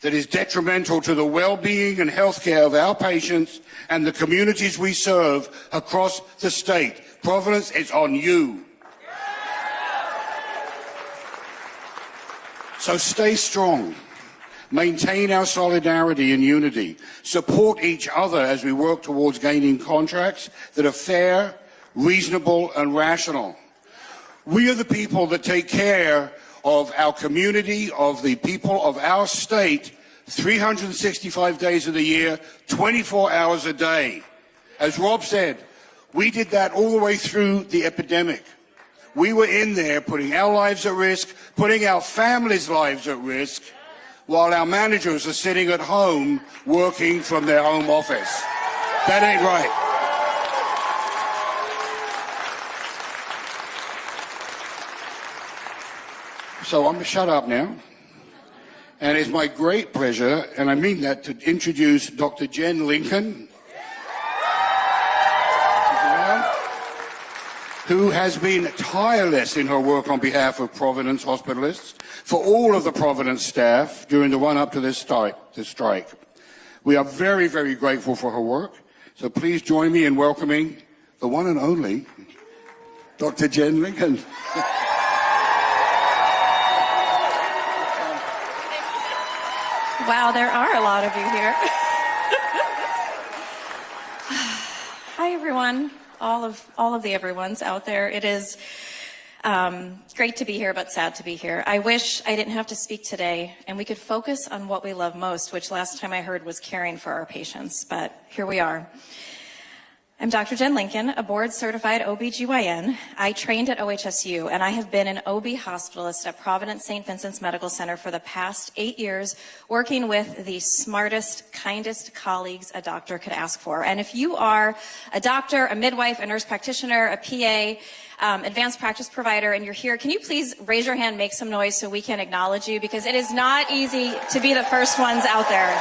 that is detrimental to the well-being and health care of our patients and the communities we serve across the state. Providence, it's on you. So stay strong. Maintain our solidarity and unity. Support each other as we work towards gaining contracts that are fair, reasonable, and rational. We are the people that take care of our community, of the people of our state, 365 days of the year, 24 hours a day. As Rob said, we did that all the way through the epidemic. We were in there putting our lives at risk, putting our families' lives at risk, while our managers are sitting at home working from their home office. That ain't right. So I'm going to shut up now. And it's my great pleasure, and I mean that, to introduce Dr. Jen Lincoln, who has been tireless in her work on behalf of Providence hospitalists, for all of the Providence staff during the run-up to this strike. We are very, very grateful for her work. So please join me in welcoming the one and only Dr. Jen Lincoln. Wow, there are a lot of you here. Hi, everyone. All of the everyone's out there. It is great to be here, but sad to be here. I wish I didn't have to speak today and we could focus on what we love most, which last time I heard was caring for our patients, but here we are. I'm Dr. Jen Lincoln, a board-certified OBGYN. I trained at OHSU, and I have been an OB hospitalist at Providence St. Vincent's Medical Center for the past 8 years, working with the smartest, kindest colleagues a doctor could ask for. And if you are a doctor, a midwife, a nurse practitioner, a PA, advanced practice provider, and you're here, can you please raise your hand, make some noise so we can acknowledge you, because it is not easy to be the first ones out there.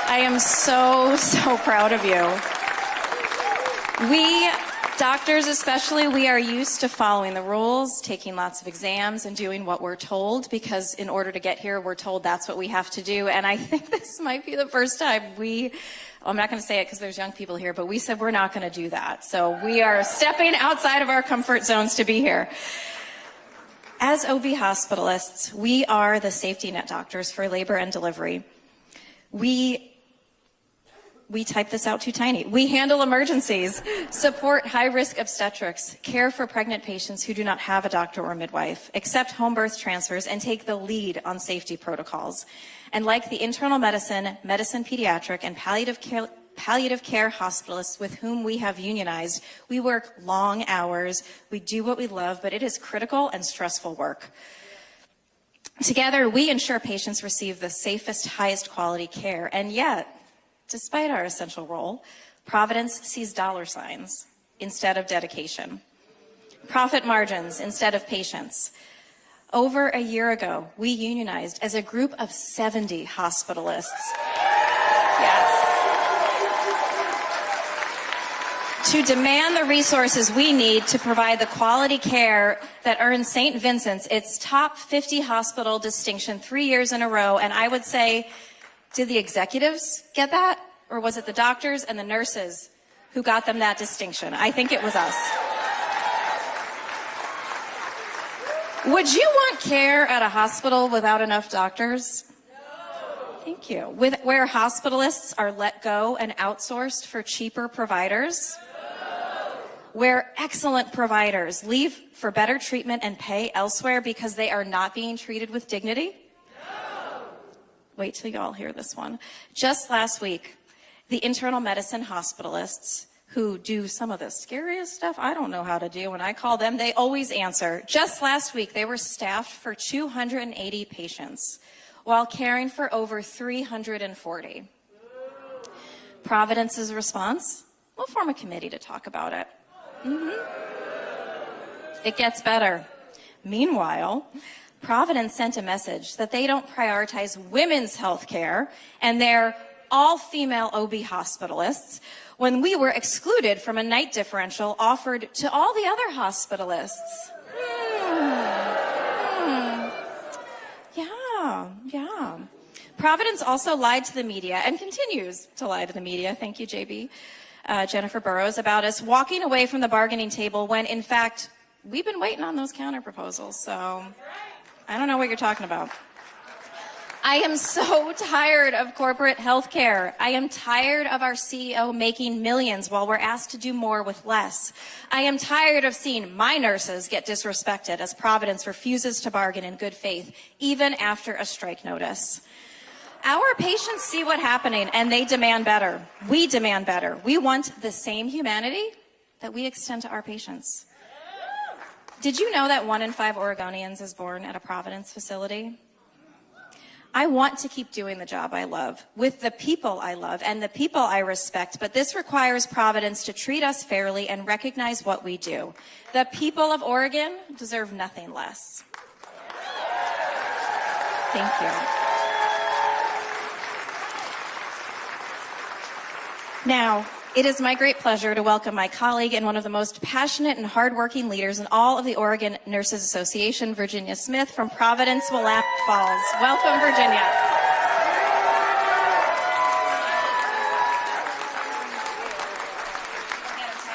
I am so proud of you. We, doctors especially, we are used to following the rules, taking lots of exams, and doing what we're told, because in order to get here, we're told that's what we have to do. And I think this might be the first time I'm not going to say it because there's young people here, but we said we're not going to do that. So we are stepping outside of our comfort zones to be here. As OB hospitalists, we are the safety net doctors for labor and delivery. we typed this out too tiny. We handle emergencies, support high-risk obstetrics, care for pregnant patients who do not have a doctor or midwife, accept home birth transfers, and take the lead on safety protocols. And like the internal medicine, pediatric, and palliative care hospitalists with whom we have unionized, we work long hours, we do what we love, but it is critical and stressful work. Together, we ensure patients receive the safest, highest quality care, and yet, despite our essential role, Providence sees dollar signs instead of dedication, profit margins instead of patience. Over a year ago, we unionized as a group of 70 hospitalists. Yes. To demand the resources we need to provide the quality care that earns St. Vincent's its top 50 hospital distinction 3 years in a row. And I would say, did the executives get that? Or was it the doctors and the nurses who got them that distinction? I think it was us. Would you want care at a hospital without enough doctors? No. Thank you. Where hospitalists are let go and outsourced for cheaper providers? No. Where excellent providers leave for better treatment and pay elsewhere because they are not being treated with dignity? No. Wait till you all hear this one. Just last week, the internal medicine hospitalists who do some of the scariest stuff I don't know how to do. When I call them, they always answer. Just last week, they were staffed for 280 patients while caring for over 340. Providence's response? We'll form a committee to talk about it. It gets better. Meanwhile, Providence sent a message that they don't prioritize women's health care and their all-female OB hospitalists when we were excluded from a night differential offered to all the other hospitalists. Yeah. Providence also lied to the media and continues to lie to the media. Thank you, JB. Jennifer Burrows, about us walking away from the bargaining table when, in fact, we've been waiting on those counter proposals. So I don't know what you're talking about. I am so tired of corporate health care. I am tired of our CEO making millions while we're asked to do more with less. I am tired of seeing my nurses get disrespected as Providence refuses to bargain in good faith, even after a strike notice. Our patients see what's happening and they demand better. We demand better. We want the same humanity that we extend to our patients. Did you know that 1 in 5 Oregonians is born at a Providence facility? I want to keep doing the job I love, with the people I love and the people I respect, but this requires Providence to treat us fairly and recognize what we do. The people of Oregon deserve nothing less. Thank you. Now, it is my great pleasure to welcome my colleague and one of the most passionate and hardworking leaders in all of the Oregon Nurses Association, Virginia Smith from Providence, Willamette Falls. Welcome, Virginia.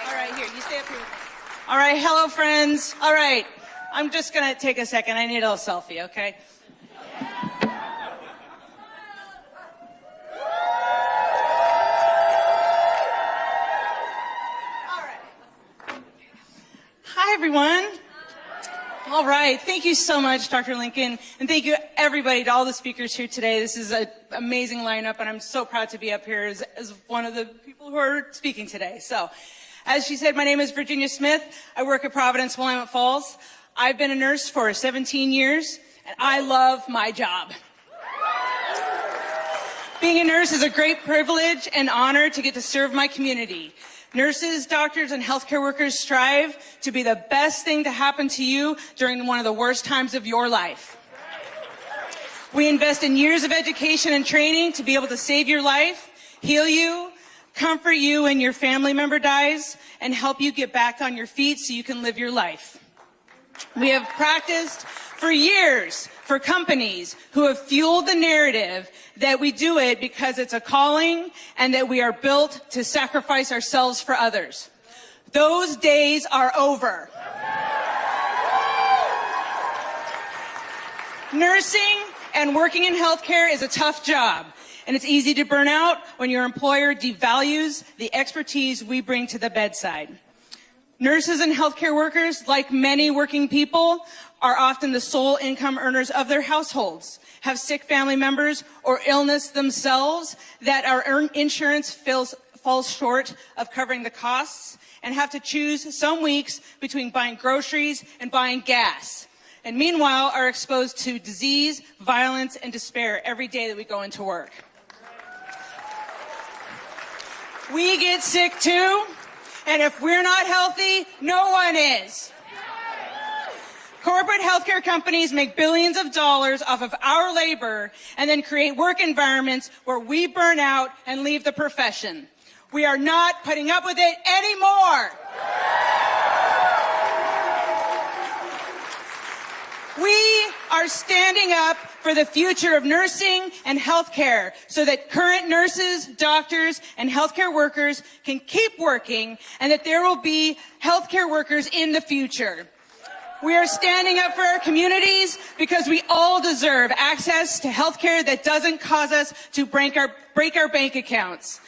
All right, here, you stay up here. All right, hello, friends. All right, I'm just going to take a second. I need a little selfie, okay? Hi, everyone. All right. Thank you so much, Dr. Lincoln. And thank you, everybody, to all the speakers here today. This is an amazing lineup, and I'm so proud to be up here as one of the people who are speaking today. So, as she said, my name is Virginia Smith. I work at Providence, Willamette Falls. I've been a nurse for 17 years, and I love my job. Being a nurse is a great privilege and honor to get to serve my community. Nurses, doctors, and healthcare workers strive to be the best thing to happen to you during one of the worst times of your life. We invest in years of education and training to be able to save your life, heal you, comfort you when your family member dies, and help you get back on your feet so you can live your life. We have practiced for years for companies who have fueled the narrative that we do it because it's a calling and that we are built to sacrifice ourselves for others. Those days are over. Nursing and working in healthcare is a tough job, and it's easy to burn out when your employer devalues the expertise we bring to the bedside. Nurses and healthcare workers, like many working people, are often the sole income earners of their households, have sick family members or illness themselves that our insurance falls short of covering the costs, and have to choose some weeks between buying groceries and buying gas. And meanwhile are exposed to disease, violence, and despair every day that we go into work. We get sick too, and if we're not healthy, no one is. Corporate healthcare companies make billions of dollars off of our labor and then create work environments where we burn out and leave the profession. We are not putting up with it anymore. We are standing up for the future of nursing and healthcare so that current nurses, doctors, and healthcare workers can keep working and that there will be healthcare workers in the future. We are standing up for our communities because we all deserve access to healthcare that doesn't cause us to break our bank accounts.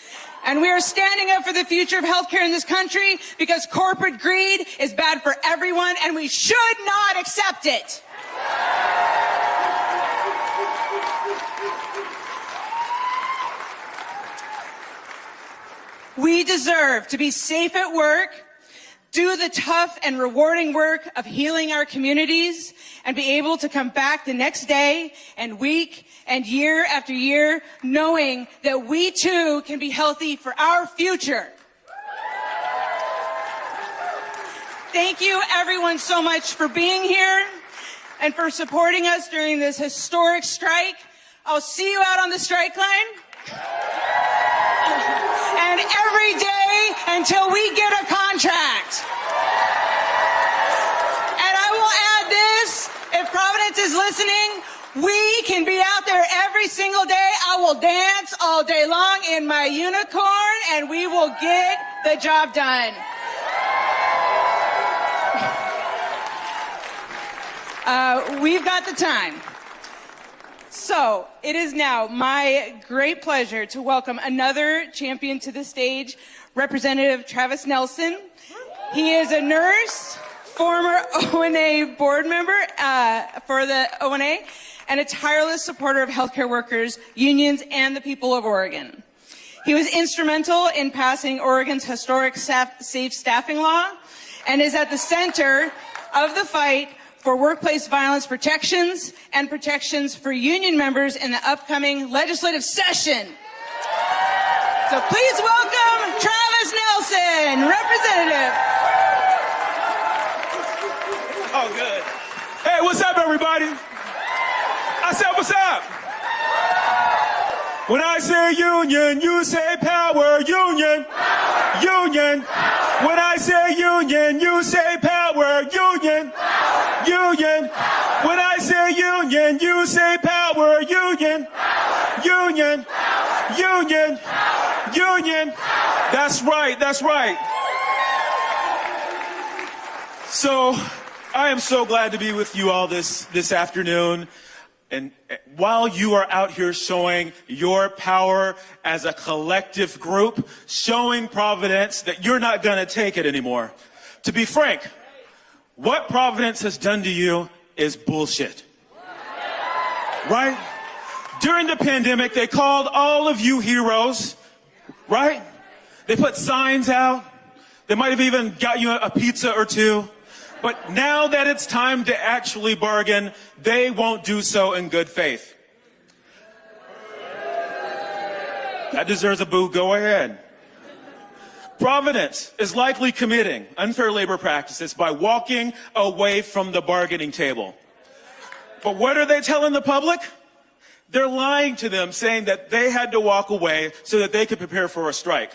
And we are standing up for the future of healthcare in this country because corporate greed is bad for everyone and we should not accept it. We deserve to be safe at work, do the tough and rewarding work of healing our communities, and be able to come back the next day and week and year after year knowing that we too can be healthy for our future. Thank you everyone so much for being here and for supporting us during this historic strike. I'll see you out on the strike line. And every day until we get a contract. And I will add this, if Providence is listening, we can be out there every single day. I will dance all day long in my unicorn and we will get the job done. We've got the time. So it is now my great pleasure to welcome another champion to the stage, Representative Travis Nelson. He is a nurse, former ONA board member for the ONA, and a tireless supporter of healthcare workers, unions, and the people of Oregon. He was instrumental in passing Oregon's historic safe staffing law and is at the center of the fight for workplace violence protections and protections for union members in the upcoming legislative session. So please welcome Travis Nelson, Representative. Oh, good. Hey, what's up, everybody? I said, what's up? When I say union, you say power, union, union. When I say union, you say power, union, union. When I say union, you say power, union, union, union, union. That's right, that's right. So, I am so glad to be with you all this afternoon. And while you are out here showing your power as a collective group, showing Providence that you're not going to take it anymore. To be frank, what Providence has done to you is bullshit. Right? During the pandemic, they called all of you heroes, right? They put signs out. They might have even got you a pizza or two. But now that it's time to actually bargain, they won't do so in good faith. That deserves a boo. Go ahead. Providence is likely committing unfair labor practices by walking away from the bargaining table. But what are they telling the public? They're lying to them, saying that they had to walk away so that they could prepare for a strike.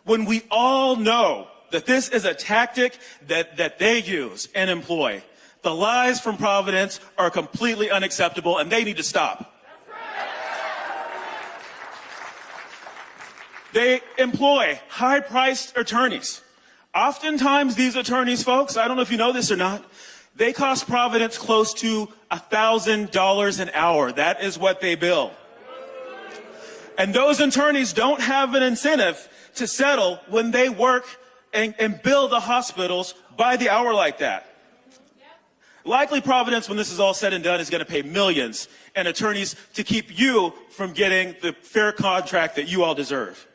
When we all know that this is a tactic that they use and employ. The lies from Providence are completely unacceptable and they need to stop. They employ high-priced attorneys. Oftentimes these attorneys, folks, I don't know if you know this or not, they cost Providence close to $1,000 an hour. That is what they bill. And those attorneys don't have an incentive to settle when they work and bill the hospitals by the hour like that. Likely Providence, when this is all said and done, is going to pay millions and attorneys to keep you from getting the fair contract that you all deserve.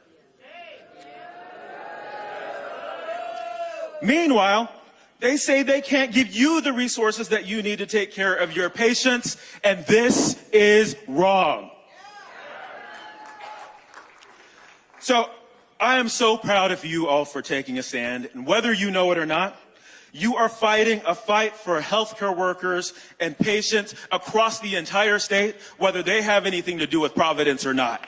Meanwhile, they say they can't give you the resources that you need to take care of your patients, and this is wrong. So I am so proud of you all for taking a stand, and whether you know it or not, you are fighting a fight for healthcare workers and patients across the entire state, whether they have anything to do with Providence or not.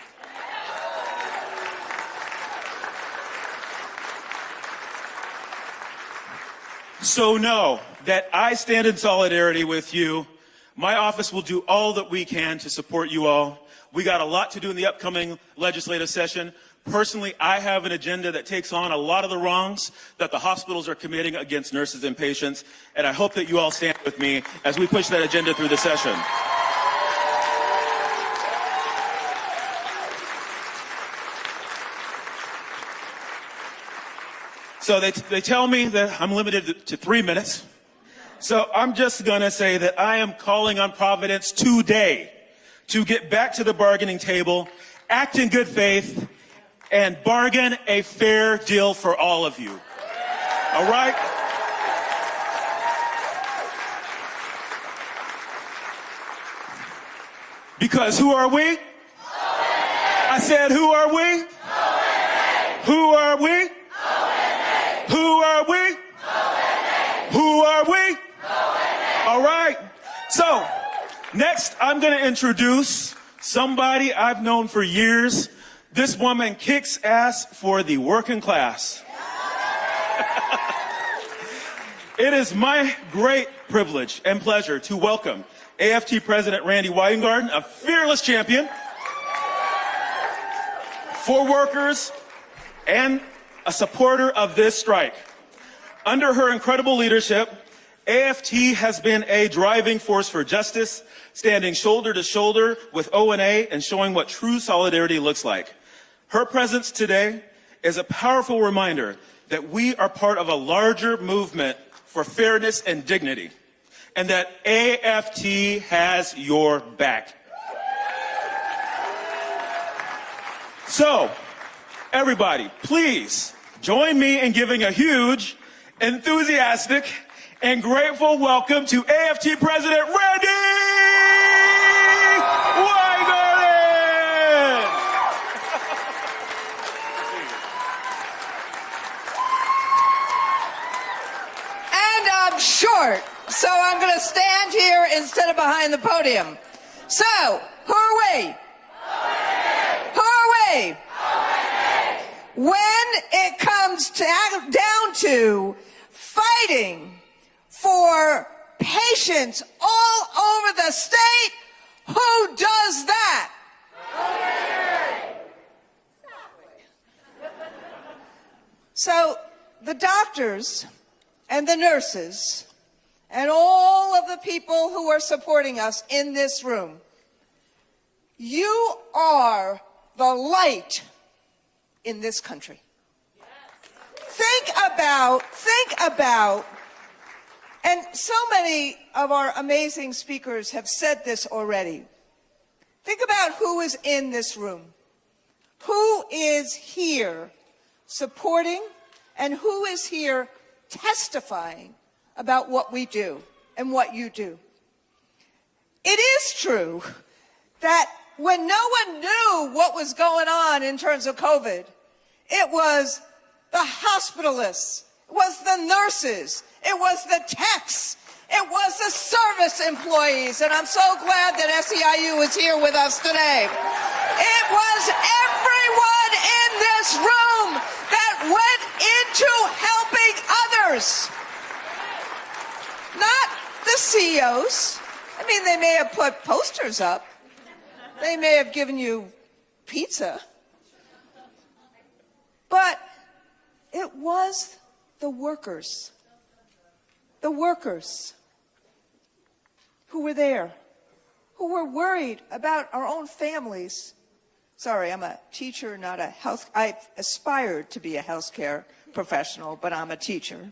So know that I stand in solidarity with you. My office will do all that we can to support you all. We got a lot to do in the upcoming legislative session. Personally, I have an agenda that takes on a lot of the wrongs that the hospitals are committing against nurses and patients, and I hope that you all stand with me as we push that agenda through the session. So they tell me that I'm limited to 3 minutes, so I'm just going to say that I am calling on Providence today to get back to the bargaining table, act in good faith, and bargain a fair deal for all of you. All right? Because who are we? I said, who are we? Who are we? Who are we? Who are we? All right. So, next I'm going to introduce somebody I've known for years. This woman kicks ass for the working class. It is my great privilege and pleasure to welcome AFT President Randy Weingarten, a fearless champion for workers and a supporter of this strike. Under her incredible leadership, AFT has been a driving force for justice, standing shoulder to shoulder with ONA and showing what true solidarity looks like. Her presence today is a powerful reminder that we are part of a larger movement for fairness and dignity, and that AFT has your back. So, everybody, please join me in giving a huge, enthusiastic, and grateful welcome to AFT President Randy Weingarten! And I'm short, so I'm going to stand here instead of behind the podium. So, who are we? Who are we? When it comes down to fighting for patients all over the state, who does that? So the doctors and the nurses and all of the people who are supporting us in this room, you are the light in this country. Think about, and so many of our amazing speakers have said this already. Think about who is in this room, who is here supporting, and who is here testifying about what we do and what you do. It is true that when no one knew what was going on in terms of COVID, it was the hospitalists, it was the nurses, it was the techs, it was the service employees, and I'm so glad that SEIU is here with us today. It was everyone in this room that went into helping others. Not the CEOs. I mean, they may have put posters up. They may have given you pizza. But it was the workers who were there, who were worried about our own families, Sorry, I'm a teacher, not a health. I've aspired to be a healthcare professional, but I'm a teacher.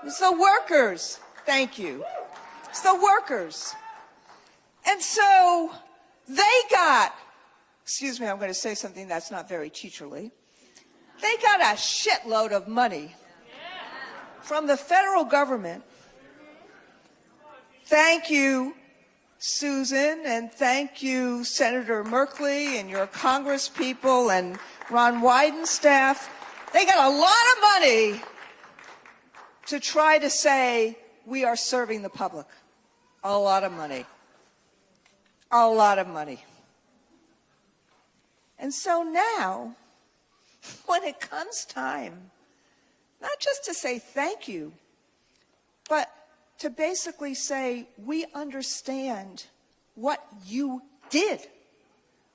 It's the workers. Thank you. It's the workers. And so they got, excuse me, I'm going to say something that's not very teacherly. They got a shitload of money from the federal government. Thank you, Susan, and thank you, Senator Merkley and your Congress people and Ron Wyden's staff. They got a lot of money to try to say we are serving the public. A lot of money. A lot of money. And so now, when it comes time, not just to say thank you, but to basically say, we understand what you did.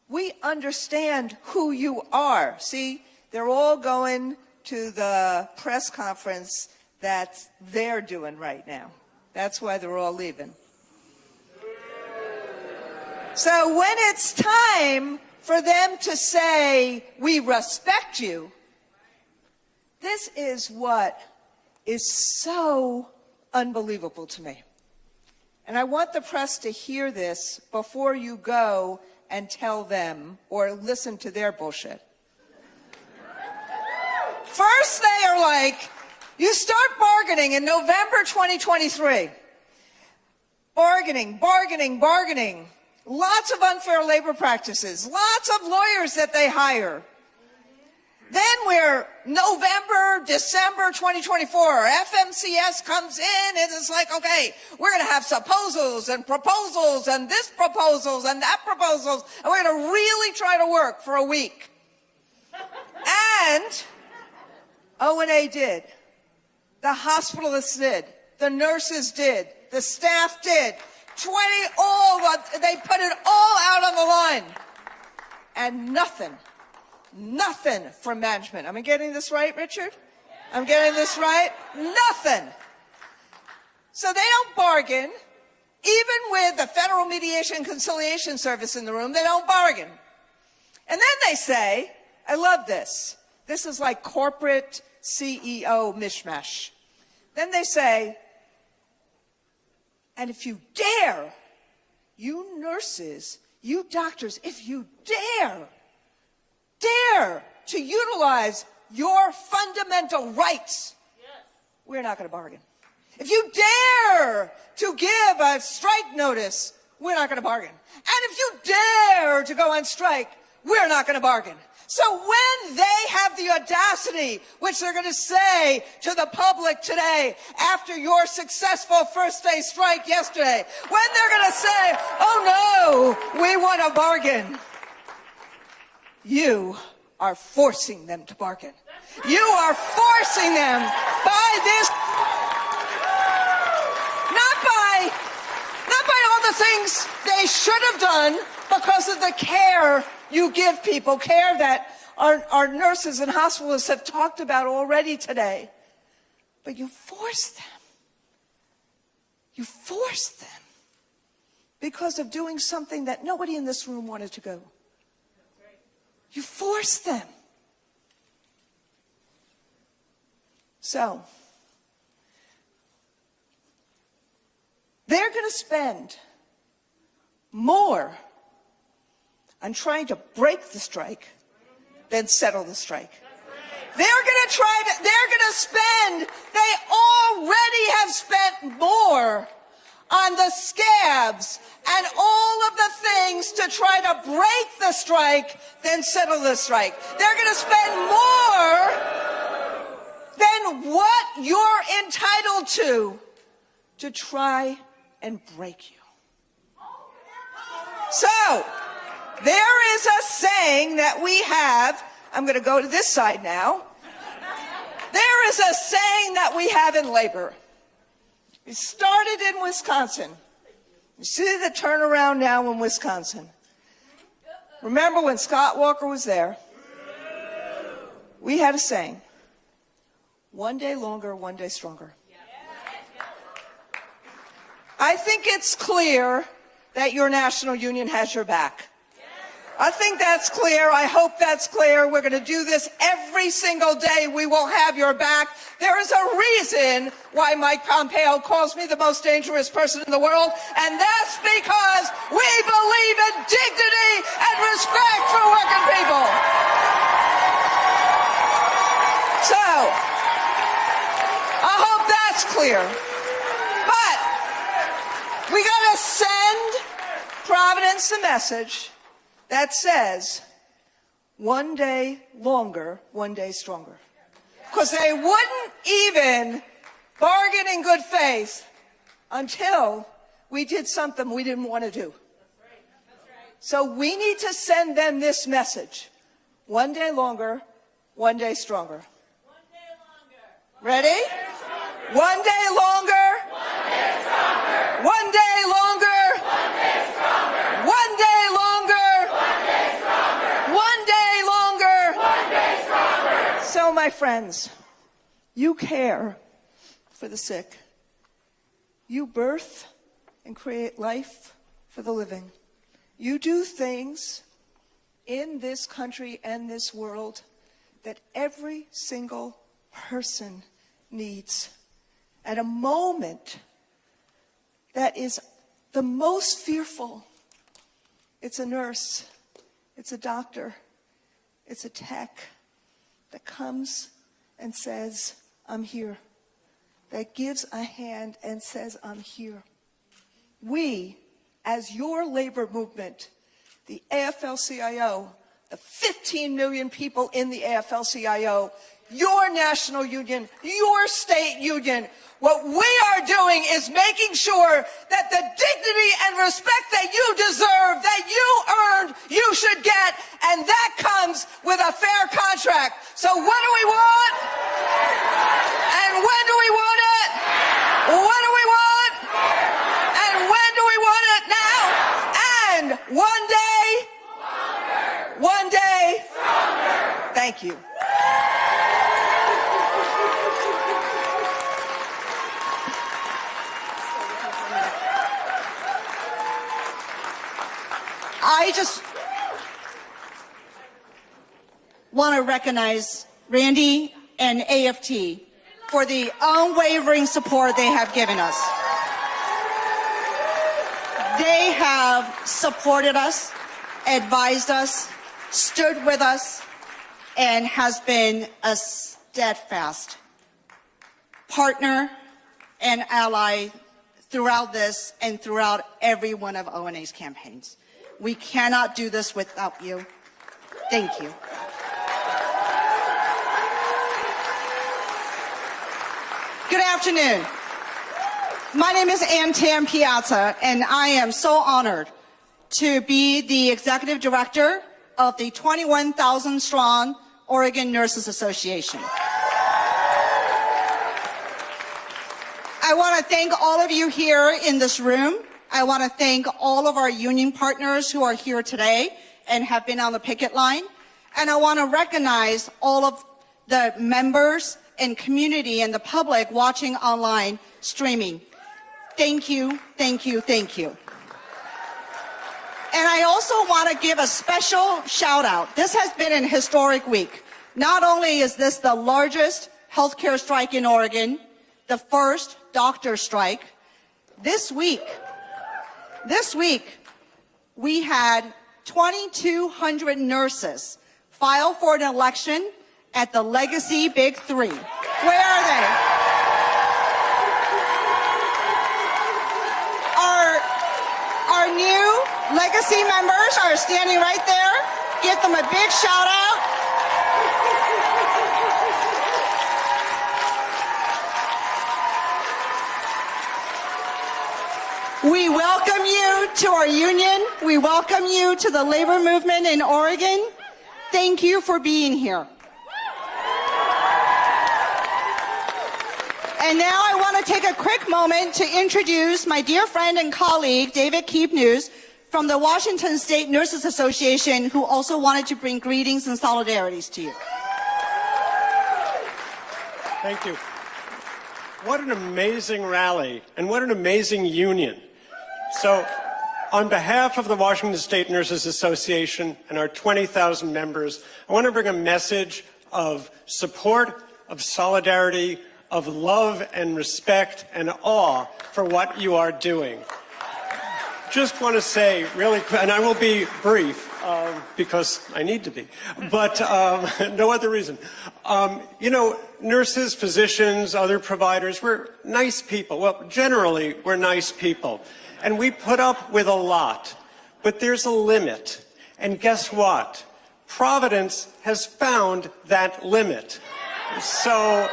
We understand who you are. See, they're all going to the press conference that they're doing right now. That's why they're all leaving. So when it's time for them to say, we respect you, this is what is so unbelievable to me. And I want the press to hear this before you go and tell them or listen to their bullshit. First, they are like, you start bargaining in November 2023. Bargaining, bargaining, bargaining. Lots of unfair labor practices. Lots of lawyers that they hire. Then we're November, December 2024. FMCS comes in and it's like, okay, we're going to have proposals and this proposals and that proposals. And we're going to really try to work for a week. And O&A did. The hospitalists did. The nurses did. The staff did. They put it all out on the line. And nothing from management. Am I getting this right, Richard? I'm getting this right? Nothing. So they don't bargain. Even with the Federal Mediation and Conciliation Service in the room, they don't bargain. And then they say, I love this. This is like corporate CEO mishmash. Then they say, and if you dare, you nurses, you doctors, if you dare to utilize your fundamental rights, we're not going to bargain. If you dare to give a strike notice, we're not going to bargain. And if you dare to go on strike, we're not going to bargain. So when they have the audacity, which they're going to say to the public today, after your successful first day strike yesterday, when they're going to say, oh no, we want to bargain, you are forcing them to bargain. You are forcing them by this, not by all the things they should have done because of the care you give people, care that our nurses and hospitalists have talked about already today. But you force them. You force them because of doing something that nobody in this room wanted to go. You force them. So, they're going to spend more on trying to break the strike than settle the strike. They're going to spend, they already have spent more on the scabs and all of the things to try to break the strike than settle the strike. They're going to spend more than what you're entitled to try and break you. So, there is a saying that we have, I'm going to go to this side now. There is a saying that we have in labor. It started in Wisconsin. You see the turnaround now in Wisconsin. Remember when Scott Walker was there? We had a saying, one day longer, one day stronger. I think it's clear that your national union has your back. I think that's clear. I hope that's clear. We're going to do this every single day. We will have your back. There is a reason why Mike Pompeo calls me the most dangerous person in the world, and that's because we believe in dignity and respect for working people. So, I hope that's clear. But we got to send Providence a message that says, one day longer, one day stronger. Because they wouldn't even bargain in good faith until we did something we didn't want to do. So we need to send them this message. One day longer, one day stronger. Ready? One day longer. One day longer. One day longer. One day longer. So, my friends, you care for the sick. You birth and create life for the living. You do things in this country and this world that every single person needs at a moment that is the most fearful. It's a nurse, it's a doctor, it's a tech that comes and says, I'm here, that gives a hand and says, I'm here. We, as your labor movement, the AFL-CIO, the 15 million people in the AFL-CIO, your national union, your state union, what we are doing is making sure that the dignity and respect that you deserve, that you earned, you should get, and that comes with a fair contract. So what do we want? And when do we want it? What do we want? And when do we want it? Now. And one day. One day. Thank you. I just want to recognize Randy and AFT for the unwavering support they have given us. They have supported us, advised us, stood with us, and has been a steadfast partner and ally throughout this and throughout every one of ONA's campaigns. We cannot do this without you. Thank you. Good afternoon. My name is Ann Tam Piazza, and I am so honored to be the executive director of the 21,000 strong Oregon Nurses Association. I want to thank all of you here in this room. I want to thank all of our union partners who are here today and have been on the picket line. And I want to recognize all of the members and community and the public watching online streaming. Thank you, thank you, thank you. And I also want to give a special shout out. This has been an historic week. Not only is this the largest healthcare strike in Oregon, the first doctor strike, this week, we had 2,200 nurses file for an election at the Legacy Big Three. Where are they? Our new Legacy members are standing right there. Give them a big shout out. We welcome you to our union. We welcome you to the labor movement in Oregon. Thank you for being here. And now I want to take a quick moment to introduce my dear friend and colleague, David Keepnews, from the Washington State Nurses Association, who also wanted to bring greetings and solidarities to you. Thank you. What an amazing rally, and what an amazing union. So On behalf of the Washington State Nurses Association and our 20,000 members, I want to bring a message of support, of solidarity, of love and respect and awe for what you are doing. Just want to say really quick, and I will be brief because I need to be, but no other reason. You know, nurses, physicians, other providers, we're nice people. Well, generally, we're nice people. And we put up with a lot, but there's a limit. And guess what? Providence has found that limit. So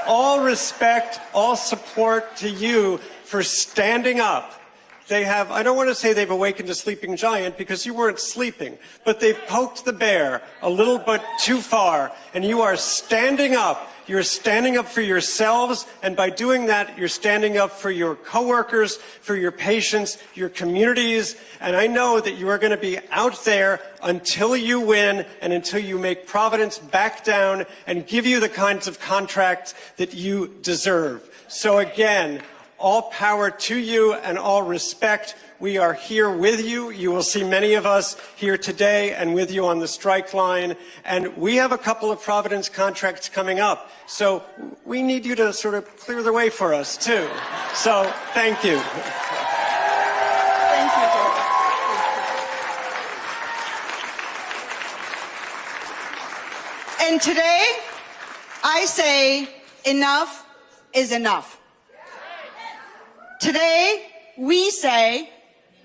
all respect, all support to you for standing up. They have, I don't want to say they've awakened a sleeping giant because you weren't sleeping, but they've poked the bear a little bit too far, and you are standing up. You're standing up for yourselves, and by doing that, you're standing up for your coworkers, for your patients, your communities, and I know that you are going to be out there until you win and until you make Providence back down and give you the kinds of contracts that you deserve. So again, all power to you and all respect. We are here with you. You will see many of us here today and with you on the strike line. And we have a couple of Providence contracts coming up. So we need you to sort of clear the way for us, too. So thank you. Thank you, George. And today, I say enough is enough. Today, we say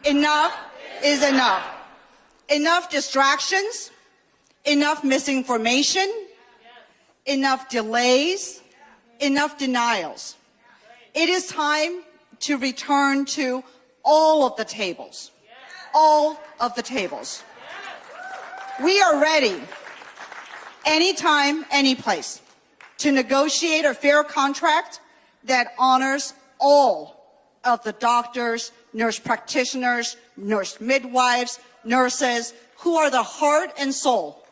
enough is enough. Enough distractions, enough misinformation, enough delays, enough denials. It is time to return to all of the tables. All of the tables. We are ready, anytime, any place, to negotiate a fair contract that honors all of the doctors, nurse practitioners, nurse midwives, nurses, who are the heart and soul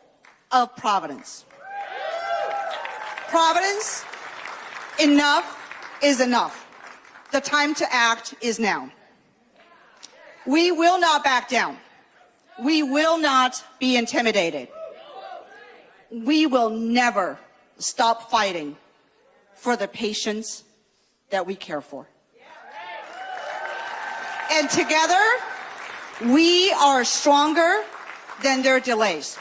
of Providence. Providence, enough is enough. The time to act is now. We will not back down. We will not be intimidated. We will never stop fighting for the patients that we care for. And together, we are stronger than their delays.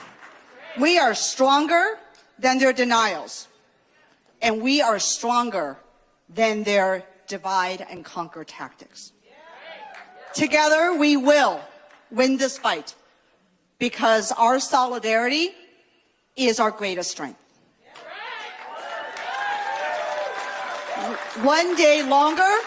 We are stronger than their denials. And we are stronger than their divide and conquer tactics. Together, we will win this fight because our solidarity is our greatest strength. One day longer,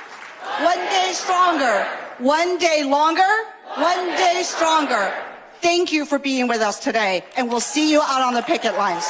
one day stronger. One day longer, one day stronger. Thank you for being with us today, and we'll see you out on the picket lines.